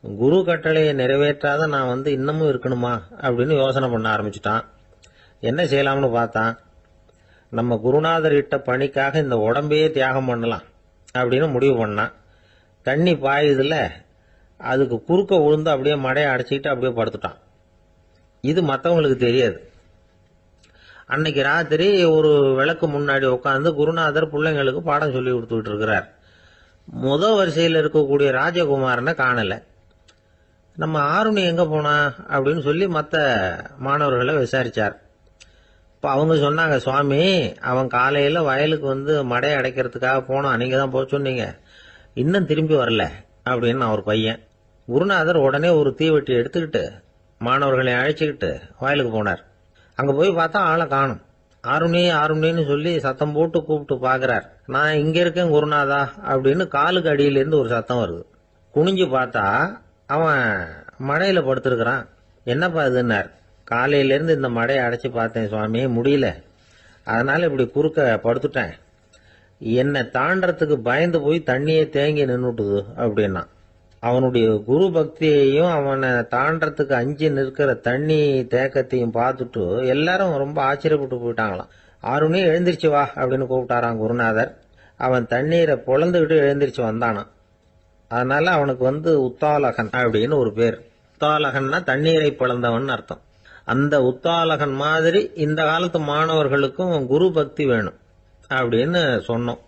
குரு கட்டளையை நிறைவேற்றாத நான் இன்னமும் இருக்கணுமா அப்படின்னு யோசனை பண்ண ஆரம்பிச்சுட்டான். என்ன செய்யலாம்னு பார்த்தான். நம்ம குருநாதர் இட்ட பணிக்காக இந்த உடம்பையே தியாகம் பண்ணலாம் அப்படின்னு முடிவு பண்ணான். தண்ணி பாயுதுல, அதுக்கு குறுக்க விழுந்து அப்படியே மடையை அடைச்சிக்கிட்டு அப்படியே படுத்துட்டான். இது மற்றவங்களுக்கு தெரியாது. அன்னைக்கு ராத்திரி ஒரு விளக்கு முன்னாடி உட்காந்து குருநாதர் பிள்ளைங்களுக்கு பாடம் சொல்லி கொடுத்துக்கிட்டு இருக்கிறார். முதல் வரிசையில் இருக்கக்கூடிய ராஜகுமாரனை காணல. நம்ம ஆருணி எங்க போனா அப்படின்னு சொல்லி மற்ற மாணவர்களை விசாரிச்சார். இப்போ அவங்க சொன்னாங்க, சுவாமி அவன் காலையில் வயலுக்கு மடையை அடைக்கிறதுக்காக போனான், நீங்க தான் போக சொன்னீங்க, இன்னும் திரும்பி வரல அப்படின்னு அவர் பையன். குருநாதர் உடனே ஒரு தீவெட்டி எடுத்துக்கிட்டு மாணவர்களை அழைச்சிக்கிட்டு வயலுக்கு போனார். அங்கே போய் பார்த்தா ஆளை காணும். ஆருணி ஆருணின்னு சொல்லி சத்தம் போட்டு கூப்பிட்டு பார்க்குறார். நான் இங்கே இருக்கேன் குருநாதா அப்படின்னு காலுக்கு அடியிலேருந்து ஒரு சத்தம் வருது. குனிஞ்சு பார்த்தா அவன் மடையில் படுத்திருக்கிறான். என்னப்பா இதுன்னார். காலையிலேருந்து இந்த மடையை அடைச்சி பார்த்தேன் சுவாமி, முடியல, அதனால இப்படி குறுக்க படுத்துட்டேன். என்னை தாண்டறதுக்கு பயந்து போய் தண்ணியே தேங்கி நின்றுட்டுது அப்படின்னா. அவனுடைய குரு பக்தியையும் அவனை தாண்டறதுக்கு அஞ்சு நிற்கிற தண்ணி தேக்கத்தையும் பார்த்துட்டு எல்லாரும் ரொம்ப ஆச்சரியப்பட்டு போயிட்டாங்களாம். ஆருணி எழுந்திரிச்சு வா அப்படின்னு கூப்பிட்டாராம் குருநாதர். அவன் தண்ணீரை பொழந்துக்கிட்டு எழுந்திரிச்சு வந்தானான். அதனால அவனுக்கு உத்தாலகன் அப்படின்னு ஒரு பேர். உத்தாலகன்னா தண்ணீரை பிளந்தவன் அர்த்தம். அந்த உத்தாலகன் மாதிரி இந்த காலத்து மாணவர்களுக்கும் குரு பக்தி வேணும் அப்படின்னு சொன்னோம்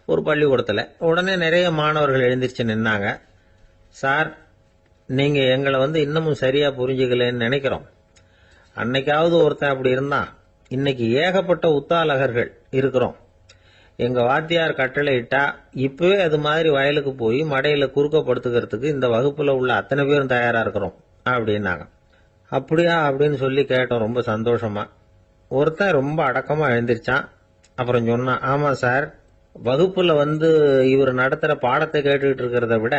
ஒரு பள்ளிக்கூடத்தில். உடனே நிறைய மாணவர்கள் எழுந்திரிச்சு நின்னாங்க. சார், நீங்க எங்களை இன்னமும் சரியா புரிஞ்சுக்கலன்னு நினைக்கிறோம். அன்னைக்காவது ஒருத்தன் அப்படி இருந்தான், இன்னைக்கு ஏகப்பட்ட உத்தாலகர்கள் இருக்கிறோம். எங்க வாத்தியார் கட்டளை இட்டா இப்பவே அது மாதிரி வயலுக்கு போய் மடையில குறுக்கப்படுத்துக்கிறதுக்கு இந்த வகுப்புல உள்ள அத்தனை பேரும் தயாரா இருக்கிறோம் அப்படின்னாங்க. அப்படியா அப்படின்னு சொல்லி கேட்டோம் ரொம்ப சந்தோஷமா. ஒருத்தன் ரொம்ப அடக்கமா எழுந்திருச்சான். அப்புறம் சொன்னான், ஆமா சார், வகுப்புல இவர் நடத்துற பாடத்தை கேட்டுக்கிட்டு இருக்கிறத விட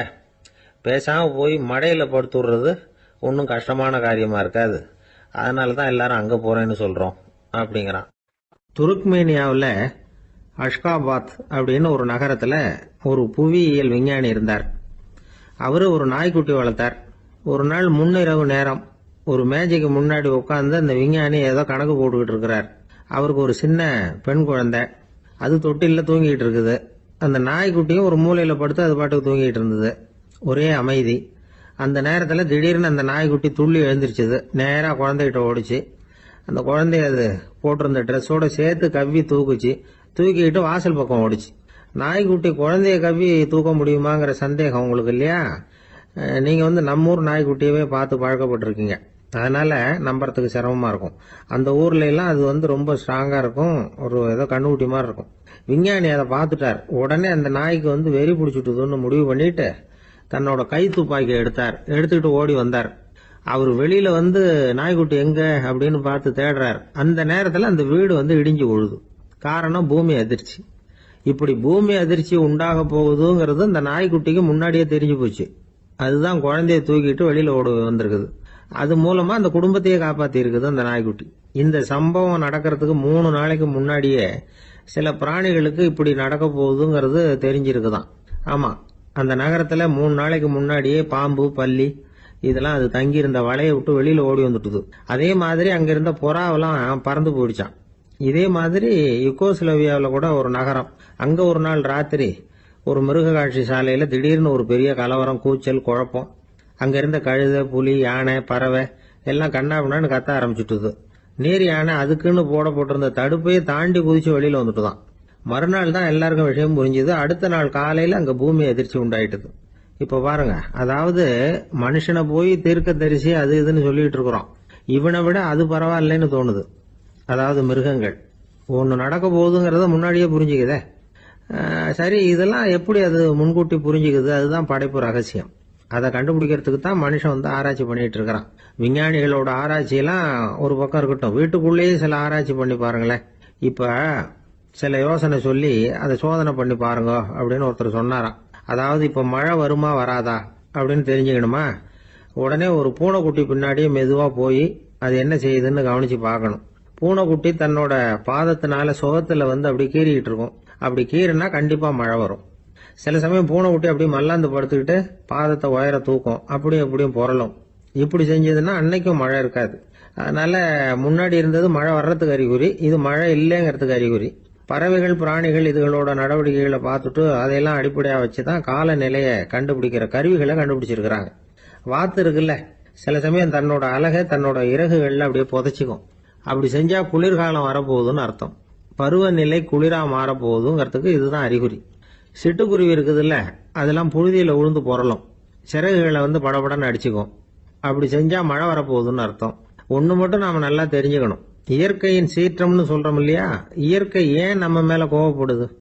பேசாம போய் மடையில படுத்துடுறது ஒன்றும் கஷ்டமான காரியமா இருக்காது, அதனாலதான் எல்லாரும் அங்க போறேன்னு சொல்றோம் அப்படிங்கிறான். துருக்மேனியாவில் அஷ்காபாத் அப்படின்னு ஒரு நகரத்துல ஒரு புவியியல் விஞ்ஞானி இருந்தார். அவரு ஒரு நாய்க்குட்டி வளர்த்தார். ஒரு நாள் முன்னிரவு நேரம் ஒரு மேஜைக்கு முன்னாடி உட்காந்து அந்த விஞ்ஞானி ஏதோ கணக்கு போட்டுக்கிட்டு இருக்கிறார். அவருக்கு ஒரு சின்ன பெண் குழந்தை, அது தொட்டில தூங்கிட்டு இருக்குது. அந்த நாய்க்குட்டியும் ஒரு மூலையில படுத்து அது பாட்டுக்கு தூங்கிட்டு இருந்தது. ஒரே அமைதி. அந்த நேரத்தில் திடீர்னு அந்த நாய்க்குட்டி துள்ளி எழுந்திருச்சுது. நேரா குழந்தைகிட்ட ஓடிச்சு. அந்த குழந்தைய அது போட்டிருந்த ட்ரெஸ்ஸோட சேர்த்து கவ்வி தூக்குச்சு. தூக்கிக்கிட்டு வாசல் பக்கம் ஓடிச்சு. நாய்க்குட்டி குழந்தைய கவ்வி தூக்க முடியுமாங்கிற சந்தேகம் உங்களுக்கு இல்லையா? நீங்க நம்ம ஊர் நாய்க்குட்டியவே பார்த்து பழக்கப்பட்டிருக்கீங்க, அதனால நம்புறதுக்கு சிரமமா இருக்கும். அந்த ஊர்ல எல்லாம் அது ரொம்ப ஸ்ட்ராங்கா இருக்கும், ஒரு ஏதோ கண்ணுக்குட்டி மாதிரி இருக்கும். விஞ்ஞானி அதை பார்த்துட்டார். உடனே அந்த நாய்க்கு வெறி பிடிச்சிட்டுதுன்னு முடிவு பண்ணிட்டு தன்னோட கை துப்பாக்கி எடுத்துக்கிட்டு ஓடி வந்தார். அவர் வெளியில நாய்க்குட்டி எங்க அப்படின்னு பார்த்து தேடுறார். அந்த நேரத்தில் அந்த வீடு இடிஞ்சு விழுது. காரணம் பூமி அதிர்ச்சி. இப்படி பூமி அதிர்ச்சி உண்டாக போகுதுங்கிறது அந்த நாய்க்குட்டிக்கு முன்னாடியே தெரிஞ்சு போச்சு. அதுதான் குழந்தைய தூக்கிட்டு வெளியில ஓடி வந்திருக்குது. அது மூலமா அந்த குடும்பத்தையே காப்பாத்தி இருக்குது அந்த நாய்க்குட்டி. இந்த சம்பவம் நடக்கிறதுக்கு 3 நாளைக்கு முன்னாடியே சில பிராணிகளுக்கு இப்படி நடக்க போகுதுங்கிறது தெரிஞ்சிருக்குதான். ஆமா, அந்த நகரத்துல 3 நாளைக்கு முன்னாடியே பாம்பு, பல்லி இதெல்லாம் அது தங்கியிருந்த வலையை விட்டு வெளியில ஓடி வந்துட்டுது. அதே மாதிரி அங்கிருந்த புறாவெல்லாம் பறந்து போயிடுச்சான். இதே மாதிரி யுகோஸ்லோவியாவில் கூட ஒரு நகரம், அங்க ஒரு நாள் ராத்திரி ஒரு மிருக காட்சி சாலையில திடீர்னு ஒரு பெரிய கலவரம், கூச்சல், குழப்பம். அங்க இருந்த கழுதை, புலி, யானை, பறவை எல்லாம் கண்ணாபின்னான்னு கத்த ஆரம்பிச்சுட்டுது. நீர் யானை அதுக்குன்னு போடப்பட்டிருந்த தடுப்பையே தாண்டி குதிச்சு வெளியில வந்துட்டுதான். மறுநாள் தான் எல்லாருக்கும் விஷயம் புரிஞ்சுது. அடுத்த நாள் காலையில அங்க பூமி அதிர்ச்சி உண்டாயிட்டுது. இப்ப பாருங்க, அதாவது மனுஷனை போய் தீர்க்க தரிசி அது இதுன்னு சொல்லிட்டு இருக்கிறோம். இவனை விட அது பரவாயில்லைன்னு தோணுது. அதாவது மிருகங்கள் ஒன்னு நடக்க போகுதுங்கிறத முன்னாடியே புரிஞ்சுக்குதே. சரி, இதெல்லாம் எப்படி அது முன்கூட்டி புரிஞ்சுக்குது? அதுதான் படைப்பு ரகசியம். அதை கண்டுபிடிக்கிறதுக்கு தான் மனுஷன் ஆராய்ச்சி பண்ணிட்டு இருக்கிறான். விஞ்ஞானிகளோட ஆராய்ச்சியெல்லாம் ஒரு பக்கம் இருக்கட்டும், வீட்டுக்குள்ளேயே சில ஆராய்ச்சி பண்ணி பாருங்களேன். இப்ப சில யோசனை சொல்லி அதை சோதனை பண்ணி பாருங்க அப்படின்னு ஒருத்தர் சொன்னாராம். அதாவது இப்ப மழை வருமா வராதா அப்படின்னு தெரிஞ்சுக்கணுமா, உடனே ஒரு பூனைக்குட்டி பின்னாடியே மெதுவா போய் அது என்ன செய்யுதுன்னு கவனிச்சு பார்க்கணும். பூனைக்குட்டி தன்னோட பாதத்தினால சுகத்துல அப்படி கீறிக்கிட்டு இருக்கும். அப்படி கீறினா கண்டிப்பா மழை வரும். சில சமயம் பூனைக்குட்டி அப்படி மல்லாந்து படுத்துக்கிட்டு பாதத்தை உயர தூக்கும், அப்படியும் எப்படியும் புரளும். இப்படி செஞ்சதுன்னா அன்னைக்கும் மழை இருக்காது. அதனால முன்னாடி இருந்தது மழை வர்றதுக்கு அறிகுறி, இது மழை இல்லைங்கிறதுக்கு அறிகுறி. பறவைகள் பிராணிகள் இதுகளோட நடவடிக்கைகளை பார்த்துட்டு அதையெல்லாம் அடிப்படையா வச்சுதான் காலநிலையை கண்டுபிடிக்கிற கருவிகளை கண்டுபிடிச்சிருக்கிறாங்க. வாத்து இருக்குல்ல, சில சமயம் தன்னோட அழகை தன்னோட இறகுகள்ல அப்படியே புதைச்சிக்கும். அப்படி செஞ்சா குளிர்காலம் வரப்போகுதுன்னு அர்த்தம். பருவநிலை குளிரா மாறப்போகுதுங்கிறதுக்கு இதுதான் அறிகுறி. சிட்டுக்குருவி இருக்குதுல்ல, அதெல்லாம் புழுதியில உழுந்து புரளும், சிறகுகளை படபடன்னு அடிச்சுக்கும். அப்படி செஞ்சா மழை வரப்போகுதுன்னு அர்த்தம். ஒண்ணு மட்டும் நாம நல்லா தெரிஞ்சுக்கணும், இயற்கையின் சீற்றம்னு சொல்றோம் இல்லையா, இயற்கை ஏன் நம்ம மேல கோவப்படுது?